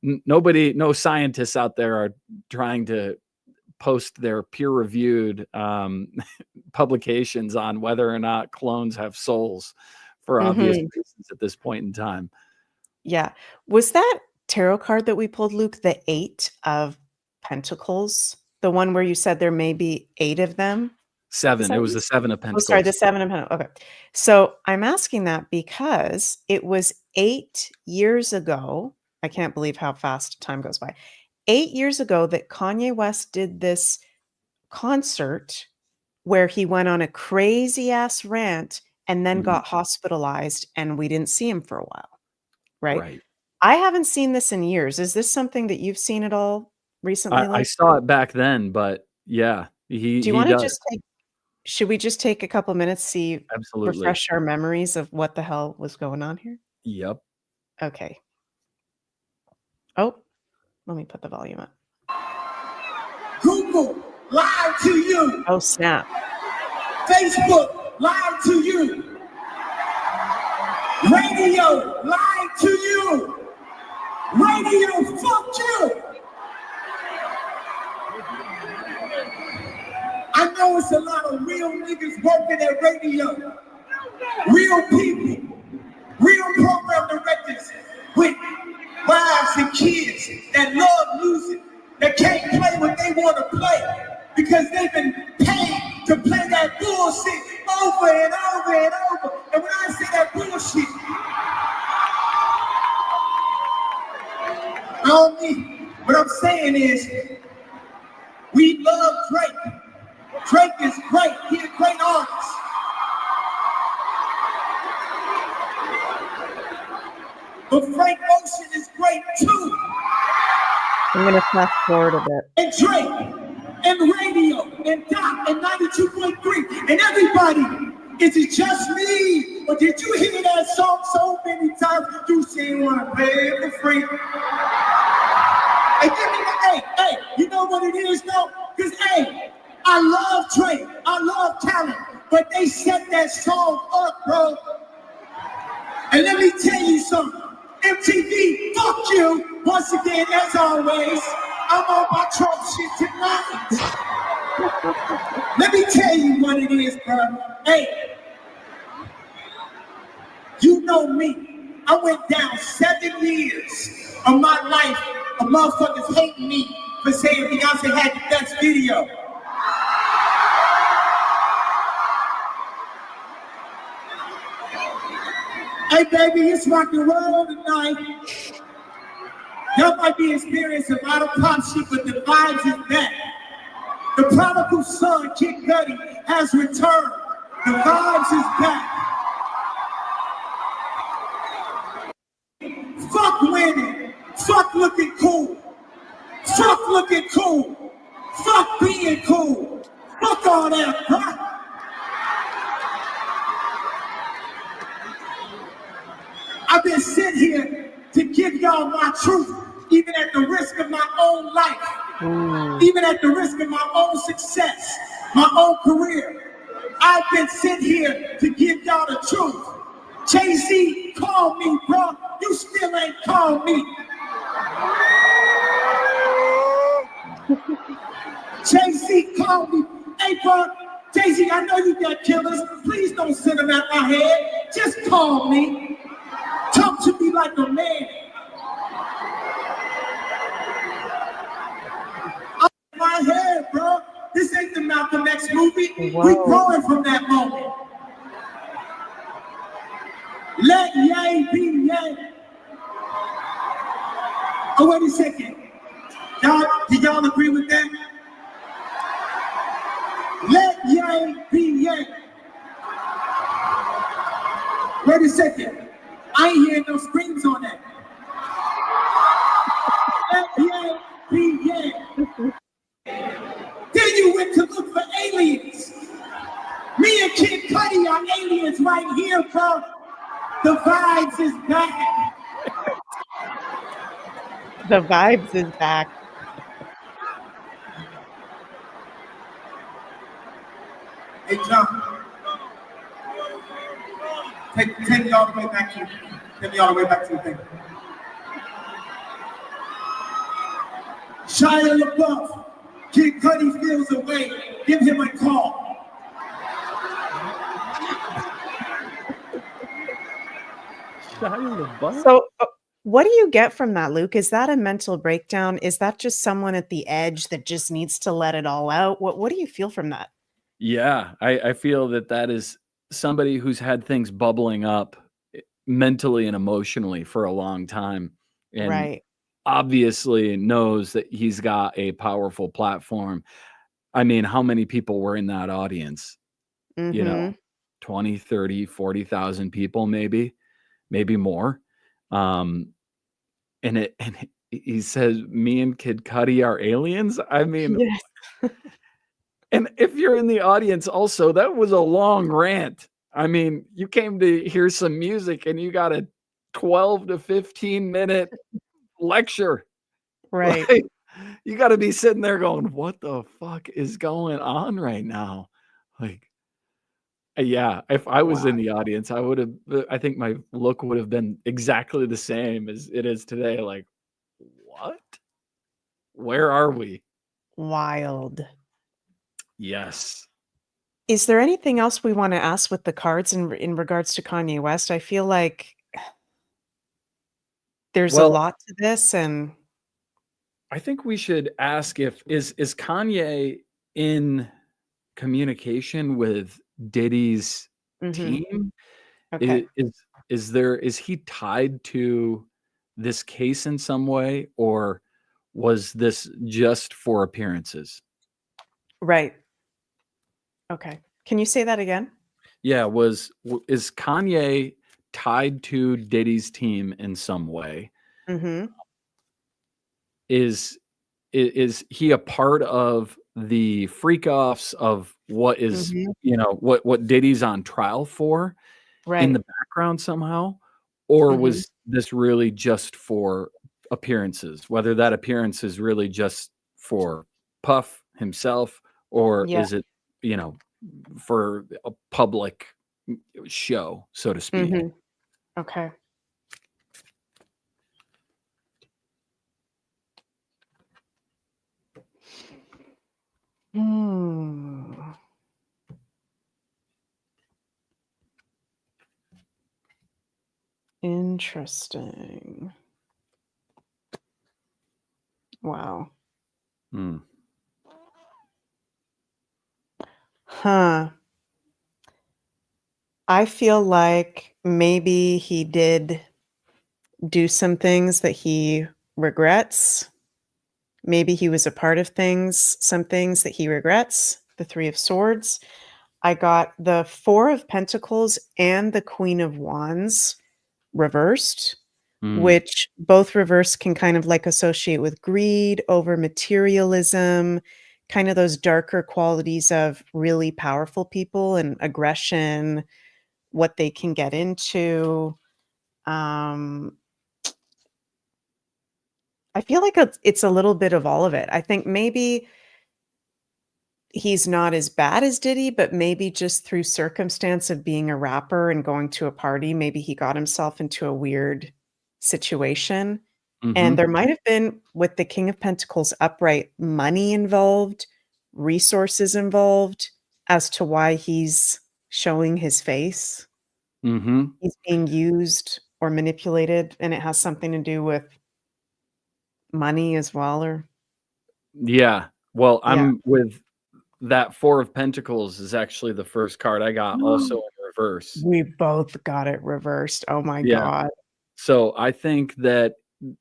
no scientists out there are trying to post their peer-reviewed publications on whether or not clones have souls for obvious Mhm. reasons at this point in time. Yeah. Was that tarot card that we pulled, Luke, the 8 of Pentacles? The one where you said there may be 8 of them? Is Seven. It that was you? the Seven of Oh, sorry, the Pentacles. 7 of Pentacles. Okay. So I'm asking that because it was 8 years ago. I can't believe how fast time goes by. 8 years ago that Kanye West did this concert where he went on a crazy ass rant and then Mhm. got hospitalized, and we didn't see him for a while, right? Right. I haven't seen this in years. Is this something that you've seen at all recently, I Luke? saw it back then, but yeah, he Do you he wanna does. just take Should we just take a couple minutes, see Absolutely. refresh our memories of what the hell was going on here? Yep. Okay. Oh, let me put the volume up. Google lied to you. Oh, snap. Facebook lied to you. Radio lied to you. Radio, fuck you. I know it's a lot of real niggas working at radio. Real people. Real program directors with wives and kids that love music, that can't play what they want to play because they've been paid to play that bullshit over and over and over. And when I say that bullshit, I don't mean, what I'm saying is, we love Drake. Drake is great. He's a great artist. But Frank Ocean is great too. I'm going to fast forward a bit. And Drake, and radio, and Doc, and 92.3, and everybody. Is it just me? Or did you hear that song so many times you say want to pay it for free? Hey, give me the, hey, you know what it is though? Because, hey, I love Drake, I love talent, but they set that song up, bro. And let me tell you something. MTV, fuck you. Once again, as always, I'm on my Trump shit tonight. Let me tell you what it is, bro. Hey, you know me. I went down 7 years of my life of motherfuckers hating me for saying Beyonce had the best video. Hey baby, it's rock and roll tonight. Y'all might be experiencing a lot of pop shit, but the vibes is back. The prodigal son, Kid Cudi, has returned. The vibes is back. Fuck winning. Fuck looking cool. Fuck looking cool. Fuck being cool. Fuck all that, bro. I've been sent here to give y'all my truth, even at the risk of my own life, even at the risk of my own success, my own career. I've been sent here to give y'all the truth. Jay-Z, call me, bro. You still ain't called me. Jay-Z, call me. Hey, bro, Jay-Z, I know you got killers. Please don't send them out my head. Just call me. Talk to me like a man. I'm in my head, bro. This ain't the Malcolm X movie. Whoa. We growing from that moment. Let Ye be Ye. Oh, wait a second. Do y'all agree with that? Let Ye be Ye. Wait a second. I ain't hearing no screams on that. Let Ye be Ye. Then you went to look for aliens. Me and Kid Cudi are aliens right here, bro. The vibes is back. The vibes is back. Hey, John. Take me all the way back to the thing. Shia LaBeouf, Kid Cudi feels away. Give him a call. So what do you get from that, Luke? Is that a mental breakdown? Is that just someone at the edge that just needs to let it all out? What do you feel from that? Yeah, I feel that is somebody who's had things bubbling up mentally and emotionally for a long time, and Right. obviously knows that he's got a powerful platform. I mean, how many people were in that audience? You know, 20, 30, 40,000 people, maybe more. And he says, me and Kid Cudi are aliens. I mean, Yes. and if you're in the audience also, that was a long rant. I mean, you came to hear some music and you got a 12 to 15 minute lecture. Right. Like, You got to be sitting there going, what the fuck is going on right now? Like, yeah, if I was in the audience, I think my look would have been exactly the same as it is today. Like, what? Where are we? Wild. Yes. Is there anything else we want to ask with the cards in regards to Kanye West? I feel like there's a Well, lot to this, and I think we should ask if is Kanye in communication with Diddy's Mhm. team? Okay. Is he tied to this case in some way, or was this just for appearances? Right. Okay. Can you say that again? Yeah, is Kanye tied to Diddy's team in some way? Mhm. Is he a part of the freak offs of what is, Mhm. what Diddy's on trial for in the Right. background somehow? Or Mhm. was this really just for appearances? Whether that appearance is really just for Puff himself, or Yeah. is it, for a public show, so to speak? Mhm. Okay. Hmm. Interesting. Wow. Hmm. Huh. I feel like maybe he did do some things that he regrets. Maybe he was a part of some things that he regrets. The 3 of Swords. I got the 4 of Pentacles and the Queen of Wands reversed, Hmm. which both reversed can kind of like associate with greed, over materialism, kind of those darker qualities of really powerful people and aggression, what they can get into. I feel like it's a little bit of all of it. I think maybe he's not as bad as Diddy, but maybe just through circumstance of being a rapper and going to a party, maybe he got himself into a weird situation. And Mhm. there might have been, with the King of Pentacles upright, money involved, resources involved as to why he's showing his face. Mhm. He's being used or manipulated, and it has something to do with money as well, or Yeah. Well, yeah. I'm with that 4 of Pentacles is actually the first card I got also in reverse. We both got it reversed. Oh my Yeah. god. So I think that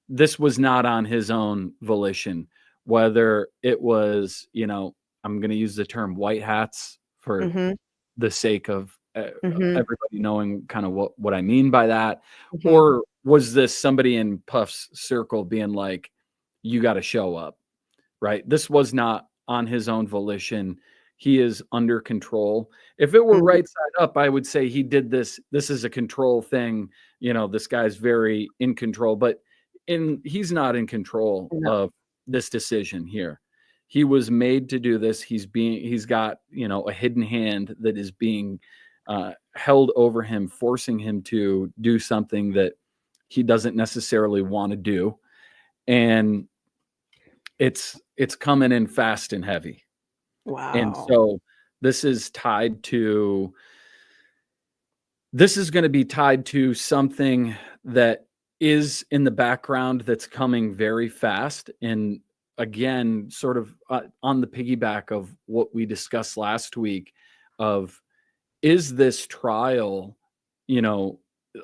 this was not on his own volition, whether it was, I'm going to use the term white hats for Mhm, the sake of mhm, everybody knowing kind of what I mean by that. mhm. Or was this somebody in Puff's circle being like, you got to show up, right? This was not on his own volition. He is under control. If it were Mhm. right side up, I would say he did this. This is a control thing. This guy's very in control, but he's not in control No. of this decision here. He was made to do this. He's got, a hidden hand that is being held over him, forcing him to do something that he doesn't necessarily want to do. And it's coming in fast and heavy. And Wow. so this is going to be tied to something that is in the background that's coming very fast. And again, sort of on the piggyback of what we discussed last week of, is this trial,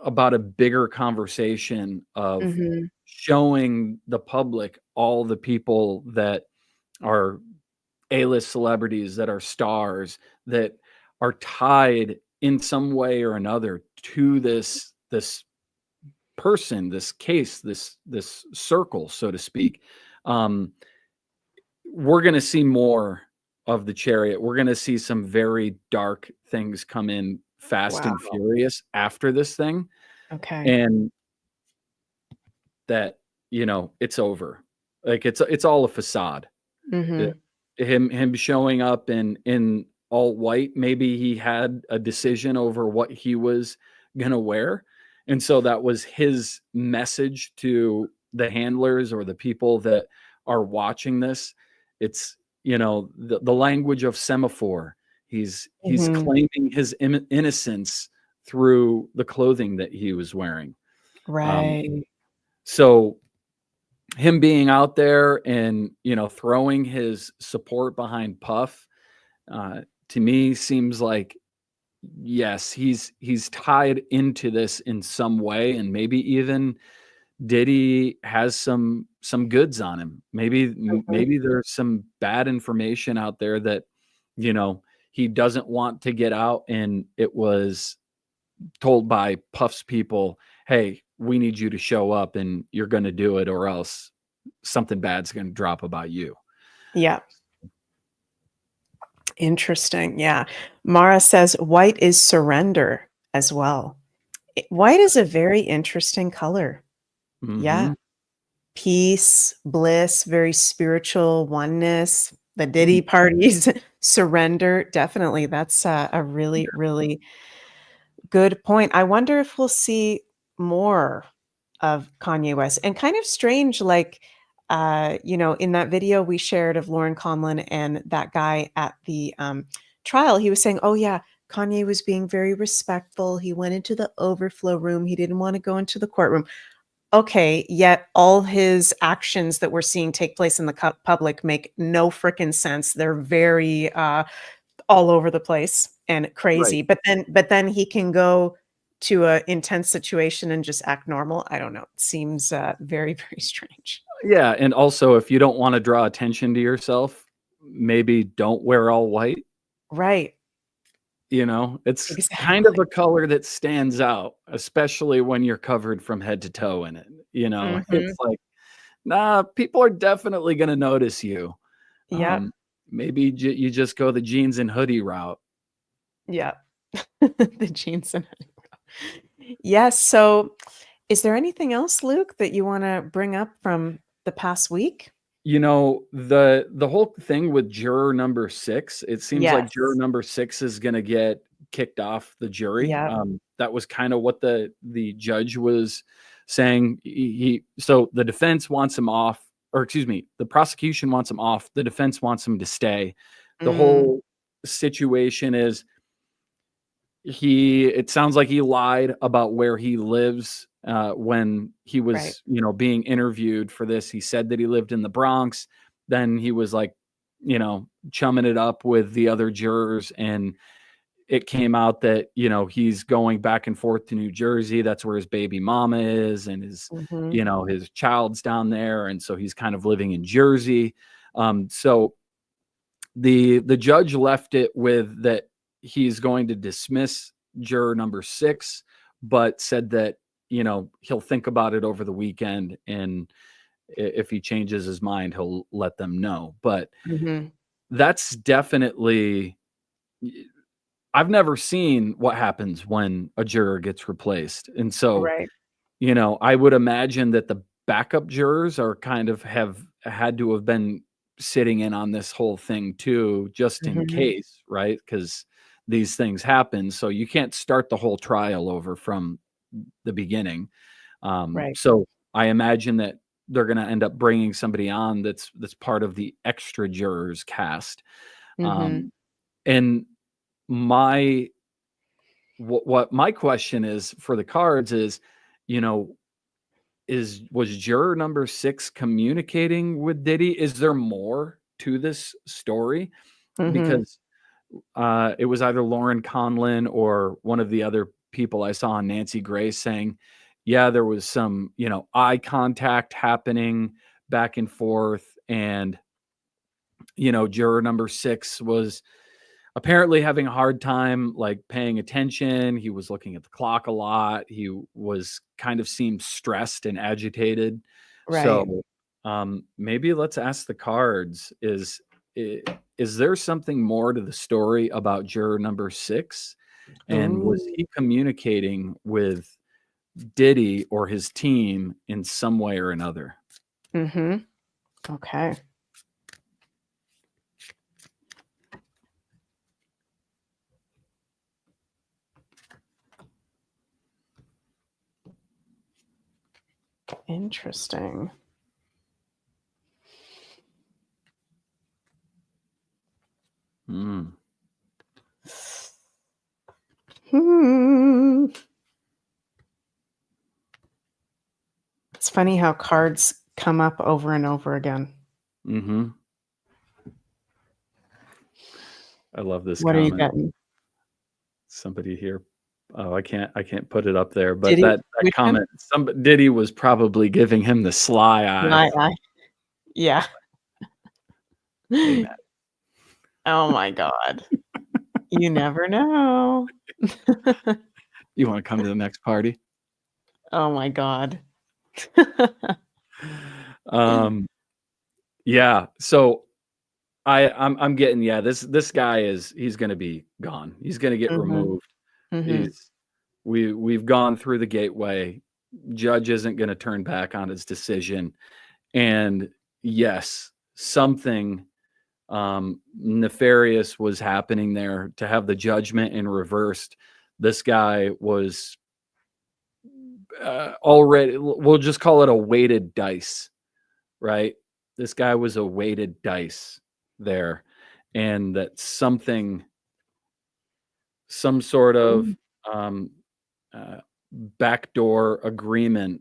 about a bigger conversation of Mhm. showing the public all the people that are A-list celebrities, that are stars, that are tied in some way or another to this person, this case, this circle, so to speak. We're going to see more of the Chariot. We're going to see some very dark things come in fast Wow. and furious after this thing, Okay. and that it's over. Like it's all a facade. Hmm. Him showing up in all white, maybe he had a decision over what he was gonna wear, and so that was his message to the handlers or the people that are watching this. It's, the language of semaphore. He's Hmm. claiming his innocence through the clothing that he was wearing. um, Right. so him being out there and throwing his support behind Puff, to me seems like, yes, he's tied into this in some way, and maybe even Diddy has some goods on him. Mhm. Maybe there's some bad information out there that he doesn't want to get out, and it was told by Puff's people, hey, we need you to show up and you're going to do it, or else something bad's going to drop about you. Yeah. Interesting. Yeah. Mara says white is surrender as well. White is a very interesting color. Yeah. Mhm. Peace, bliss, very spiritual oneness, the Diddy parties, surrender. Definitely. That's a really, really good point. I wonder if we'll see more of Kanye West. And kind of strange, like, in that video we shared of Lauren Conlon and that guy at the trial, he was saying, oh, yeah, Kanye was being very respectful. He went into the overflow room. He didn't want to go into the courtroom. Okay, yet all his actions that we're seeing take place in the public make no freaking sense. They're very all over the place and Right. crazy. But then he can go to a intense situation and just act normal. I don't know. It seems very, very strange. Yeah, and also if you don't want to draw attention to yourself, maybe don't wear all white. Right. It's kind of Exactly. a color that stands out, especially when you're covered from head to toe in it. Mhm. It's like, nah, people are definitely going to notice you. Yep. Um, maybe you just go the jeans and hoodie route. Yep. The jeans and yes. So is there anything else, Luke, that you want to bring up from the past week? The whole thing with juror number 6, it seems like juror Yes. number 6 is gonna get kicked off the jury. Yep. That was kind of what the judge was saying. So the defense wants him off, or excuse me, the prosecution wants him off. The defense wants him to stay. The Mm, whole situation is it sounds like he lied about where he lives when he right. was being interviewed for this. He said that he lived in the Bronx. Then he was like chumming it up with the other jurors, and it came out that he's going back and forth to New Jersey. That's where his baby mama is, and his Mhm. his child's down there, and so he's kind of living in Jersey. So the judge left it with that he's going to dismiss juror number 6, but said that he'll think about it over the weekend, and if he changes his mind, he'll let them know. But Mhm. that's definitely, I've never seen what happens when a juror gets replaced, and so Right. I would imagine that the backup jurors are kind of have had to have been sitting in on this whole thing too, just in Mhm. case, right? Because these things happen, so you can't start the whole trial over from the beginning. Right. So I imagine that they're going to end up bringing somebody on that's part of the extra jurors cast. Mhm. Um, and my what my question is for the cards is, you know, was juror number 6 communicating with Diddy? Is there more to this story? Mhm. Because it was either Lauren Conlin or one of the other people I saw on Nancy Grace saying, yeah, there was some, eye contact happening back and forth. And, juror number 6 was apparently having a hard time like paying attention. He was looking at the clock a lot. He was kind of seemed stressed and agitated. Right. So maybe let's ask the cards. Is there something more to the story about juror number 6? And was Ooh. he communicating with Diddy or his team in some way or another? Mhm. Okay. Interesting. Mm. Hmm. It's funny how cards come up over and over again. Mm-hmm. I love this What are you comment. getting? Somebody here. Oh, I can't put it up there, but Diddy? that Which one? comment, Diddy was probably giving him the sly eye. My eye. Yeah. Hey, man. Oh my God. You never know. You want to come to the next party? Oh my God. Yeah. So I'm getting, yeah, this guy he's gonna be gone. He's gonna get Mhm. removed. Mhm. We've gone through the gateway. Judge isn't gonna turn back on his decision. And yes, something nefarious was happening there. To have the judgment in reversed, this guy was already, we'll just call it a weighted dice, right? This guy was a weighted dice there, and that some sort of um, backdoor agreement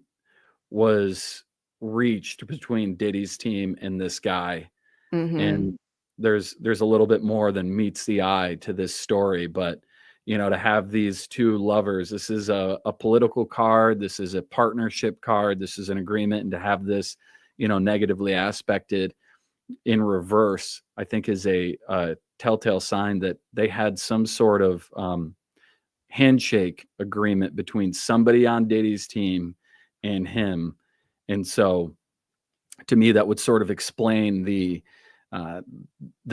was reached between Diddy's team and this guy. Mhm. And there's a little bit more than meets the eye to this story, but to have these two lovers, this is a political card, this is a partnership card, this is an agreement, and to have this negatively aspected in reverse, I think is a telltale sign that they had some sort of handshake agreement between somebody on Diddy's team and him. And so to me, that would sort of explain the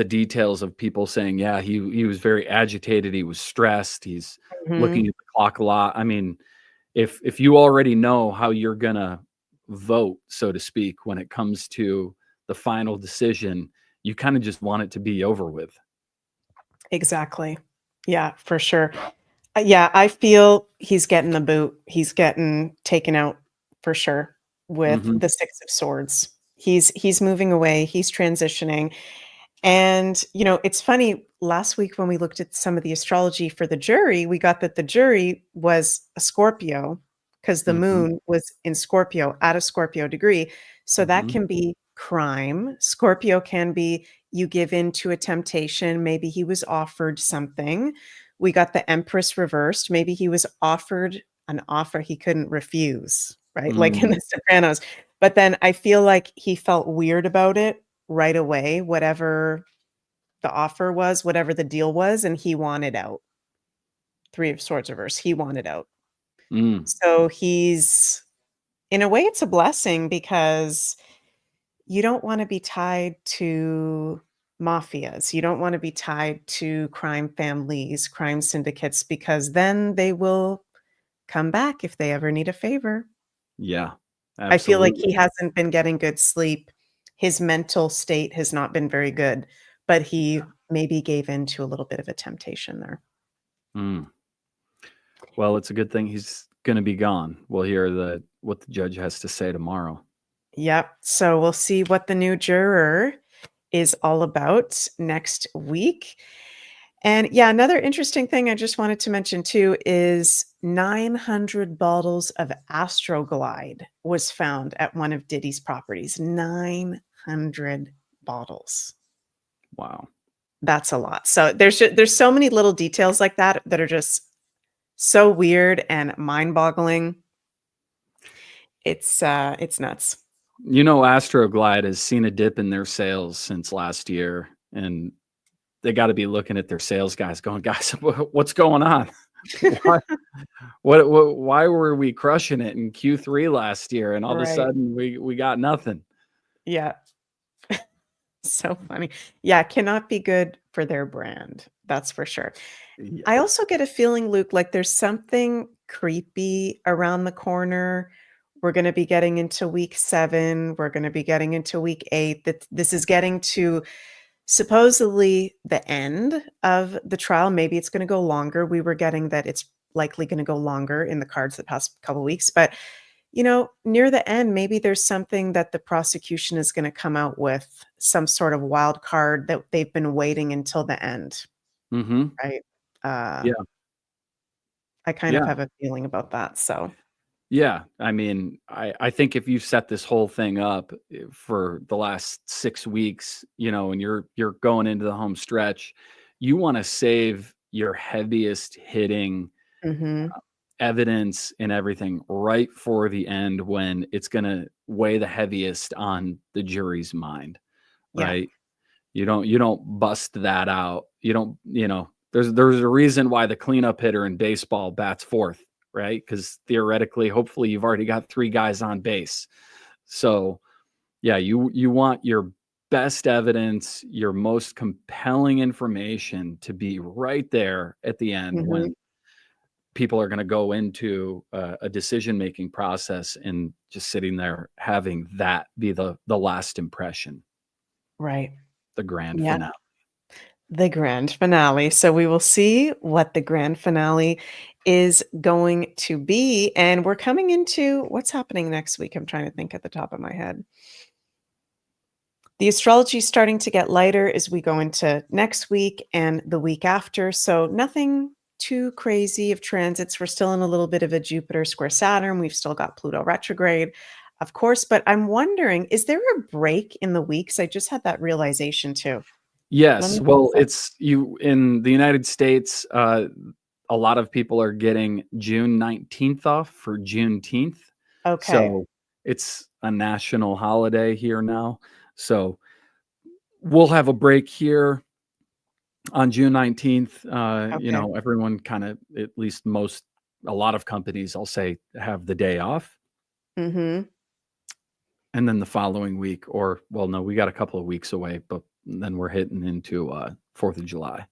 details of people saying, yeah, he was very agitated, he was stressed, he's looking Mhm. at the clock a lot. I mean, if you already know how you're gonna vote, so to speak, when it comes to the final decision, you kind of just want it to be over with. Exactly. Yeah, for sure. Yeah, I feel he's getting the boot. He's getting taken out for sure with Hmm. the 6 of Swords. He's moving away, he's transitioning. And, it's funny, last week when we looked at some of the astrology for the jury, we got that the jury was a Scorpio because the Hmm. moon was in Scorpio at a Scorpio degree. So that Hmm. can be crime. Scorpio can be you give in to a temptation. Maybe he was offered something. We got the Empress reversed. Maybe he was offered an offer he couldn't refuse, right? Like in Mm, The Sopranos. But then I feel like he felt weird about it right away, whatever the offer was, whatever the deal was, and he wanted out. 3 of Swords reverse, he wanted out. mm, So he's in a way, it's a blessing because you don't wanna be tied to mafias. You don't wanna be tied to crime families, crime syndicates, because then they will come back if they ever need a favor. yeah, I feel like absolutely. he hasn't been getting good sleep. His mental state has not been very good, but he maybe gave in to a little bit of a temptation there. Mm. Well, it's a good thing he's going to be gone. We'll hear what the judge has to say tomorrow. Yep. So we'll see what the new juror is all about next week. And yeah, another interesting thing I just wanted to mention too is 900 bottles of Astroglide was found at one of Diddy's properties. 900 bottles. Wow. That's a lot. So there's so many little details like that that are just so weird and mind-boggling. It's nuts. Astroglide has seen a dip in their sales since last year, and they got to be looking at their sales guys going, guys, what's going on? Why, why were we crushing it in Q3 last year, and all of a Right. sudden we got nothing? Yeah. So funny. Yeah, cannot be good for their brand. That's for sure. Yeah. I also get a feeling, Luke, like there's something creepy around the corner We're going to be getting into week 7. We're going to be getting into week 8. This is getting to supposedly the end of the trial. Maybe it's going to go longer. We were getting that it's likely going to go longer in the cards the past couple weeks. But, near the end, maybe there's something that the prosecution is going to come out with, some sort of wild card that they've been waiting until the end, Mm-hmm. right? Yeah. I kind of have a feeling about that. So. Yeah. I mean, I think if you set this whole thing up for the last 6 weeks, and you're going into the home stretch, you want to save your heaviest hitting evidence and everything right for the end, when it's going to weigh the heaviest on the jury's mind, right? You don't bust that out. You don't, there's a reason why the cleanup hitter in baseball bats fourth, right? Because theoretically, hopefully you've already got 3 guys on base. So yeah, you want your best evidence, your most compelling information to be right there at the end when people are going to go into a decision-making process, and just sitting there having that be the last impression. Right. The grand finale. The grand finale. So we will see what the grand finale is going to be. And we're coming into what's happening next week. I'm trying to think at the top of my head. The astrology is starting to get lighter as we go into next week and the week after. So nothing too crazy of transits. We're still in a little bit of a Jupiter square Saturn. We've still got Pluto retrograde, of course. But I'm wondering, is there a break in the weeks? I just had that realization too. Yes. Well, it's in the United States, a lot of people are getting June 19th off for Juneteenth. Okay. So it's a national holiday here now. So we'll have a break here on June 19th. Everyone kind of, at least a lot of companies, I'll say, have the day off. Mm-hmm. And then the following week, we got a couple of weeks away, but then we're hitting into 4th of July.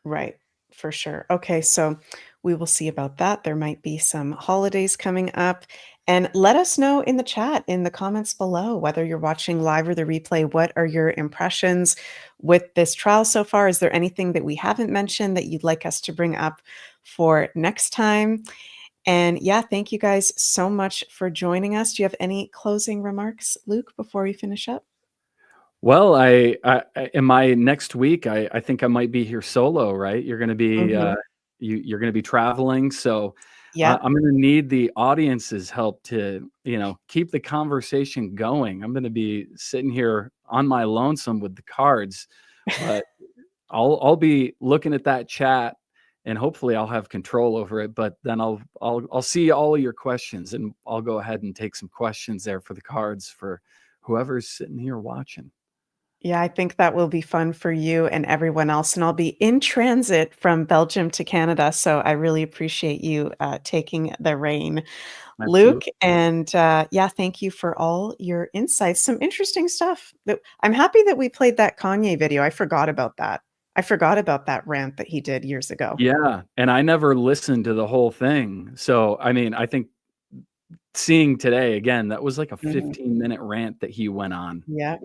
Right, for sure. Okay, so we will see about that. There might be some holidays coming up. And let us know in the chat, in the comments below, whether you're watching live or the replay, what are your impressions with this trial so far? Is there anything that we haven't mentioned that you'd like us to bring up for next time? And yeah, thank you guys so much for joining us. Do you have any closing remarks, Luke, before we finish up? Well, I in my next week, I think I might be here solo, right? You're going to be you're going to be traveling, so I'm going to need the audience's help to keep the conversation going. I'm going to be sitting here on my lonesome with the cards, but I'll be looking at that chat, and hopefully I'll have control over it. But then I'll see all of your questions, and I'll go ahead and take some questions there for the cards for whoever's sitting here watching. Yeah, I think that will be fun for you and everyone else. And I'll be in transit from Belgium to Canada. So I really appreciate you taking the reign, Luke. And thank you for all your insights. Some interesting stuff. I'm happy that we played that Kanye video. I forgot about that. I forgot about that rant that he did years ago. Yeah. And I never listened to the whole thing. So, I mean, I think seeing today, again, that was like a 15-minute rant that he went on. Yeah.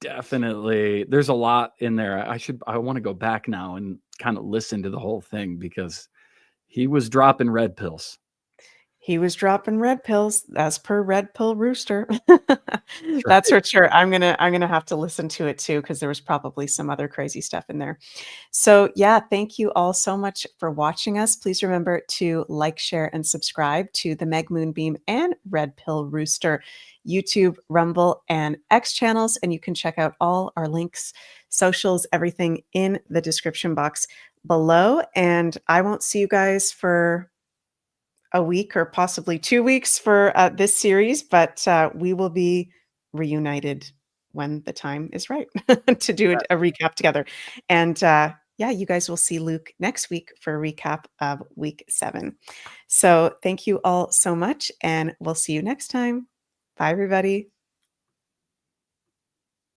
Definitely. There's a lot in there. I want to go back now and kind of listen to the whole thing, because he was dropping red pills. He was dropping red pills, as per Redpill Rooster. That's for sure. I'm gonna have to listen to it too, because there was probably some other crazy stuff in there. So yeah, thank you all so much for watching us. Please remember to like, share, and subscribe to the Meg Moonbeam and Redpill Rooster YouTube, Rumble, and X channels. And you can check out all our links, socials, everything in the description box below. And I won't see you guys for a week or possibly 2 weeks for this series, but we will be reunited when the time is right to do a recap together. And you guys will see Luke next week for a recap of week 7. So thank you all so much, and we'll see you next time. Bye, everybody.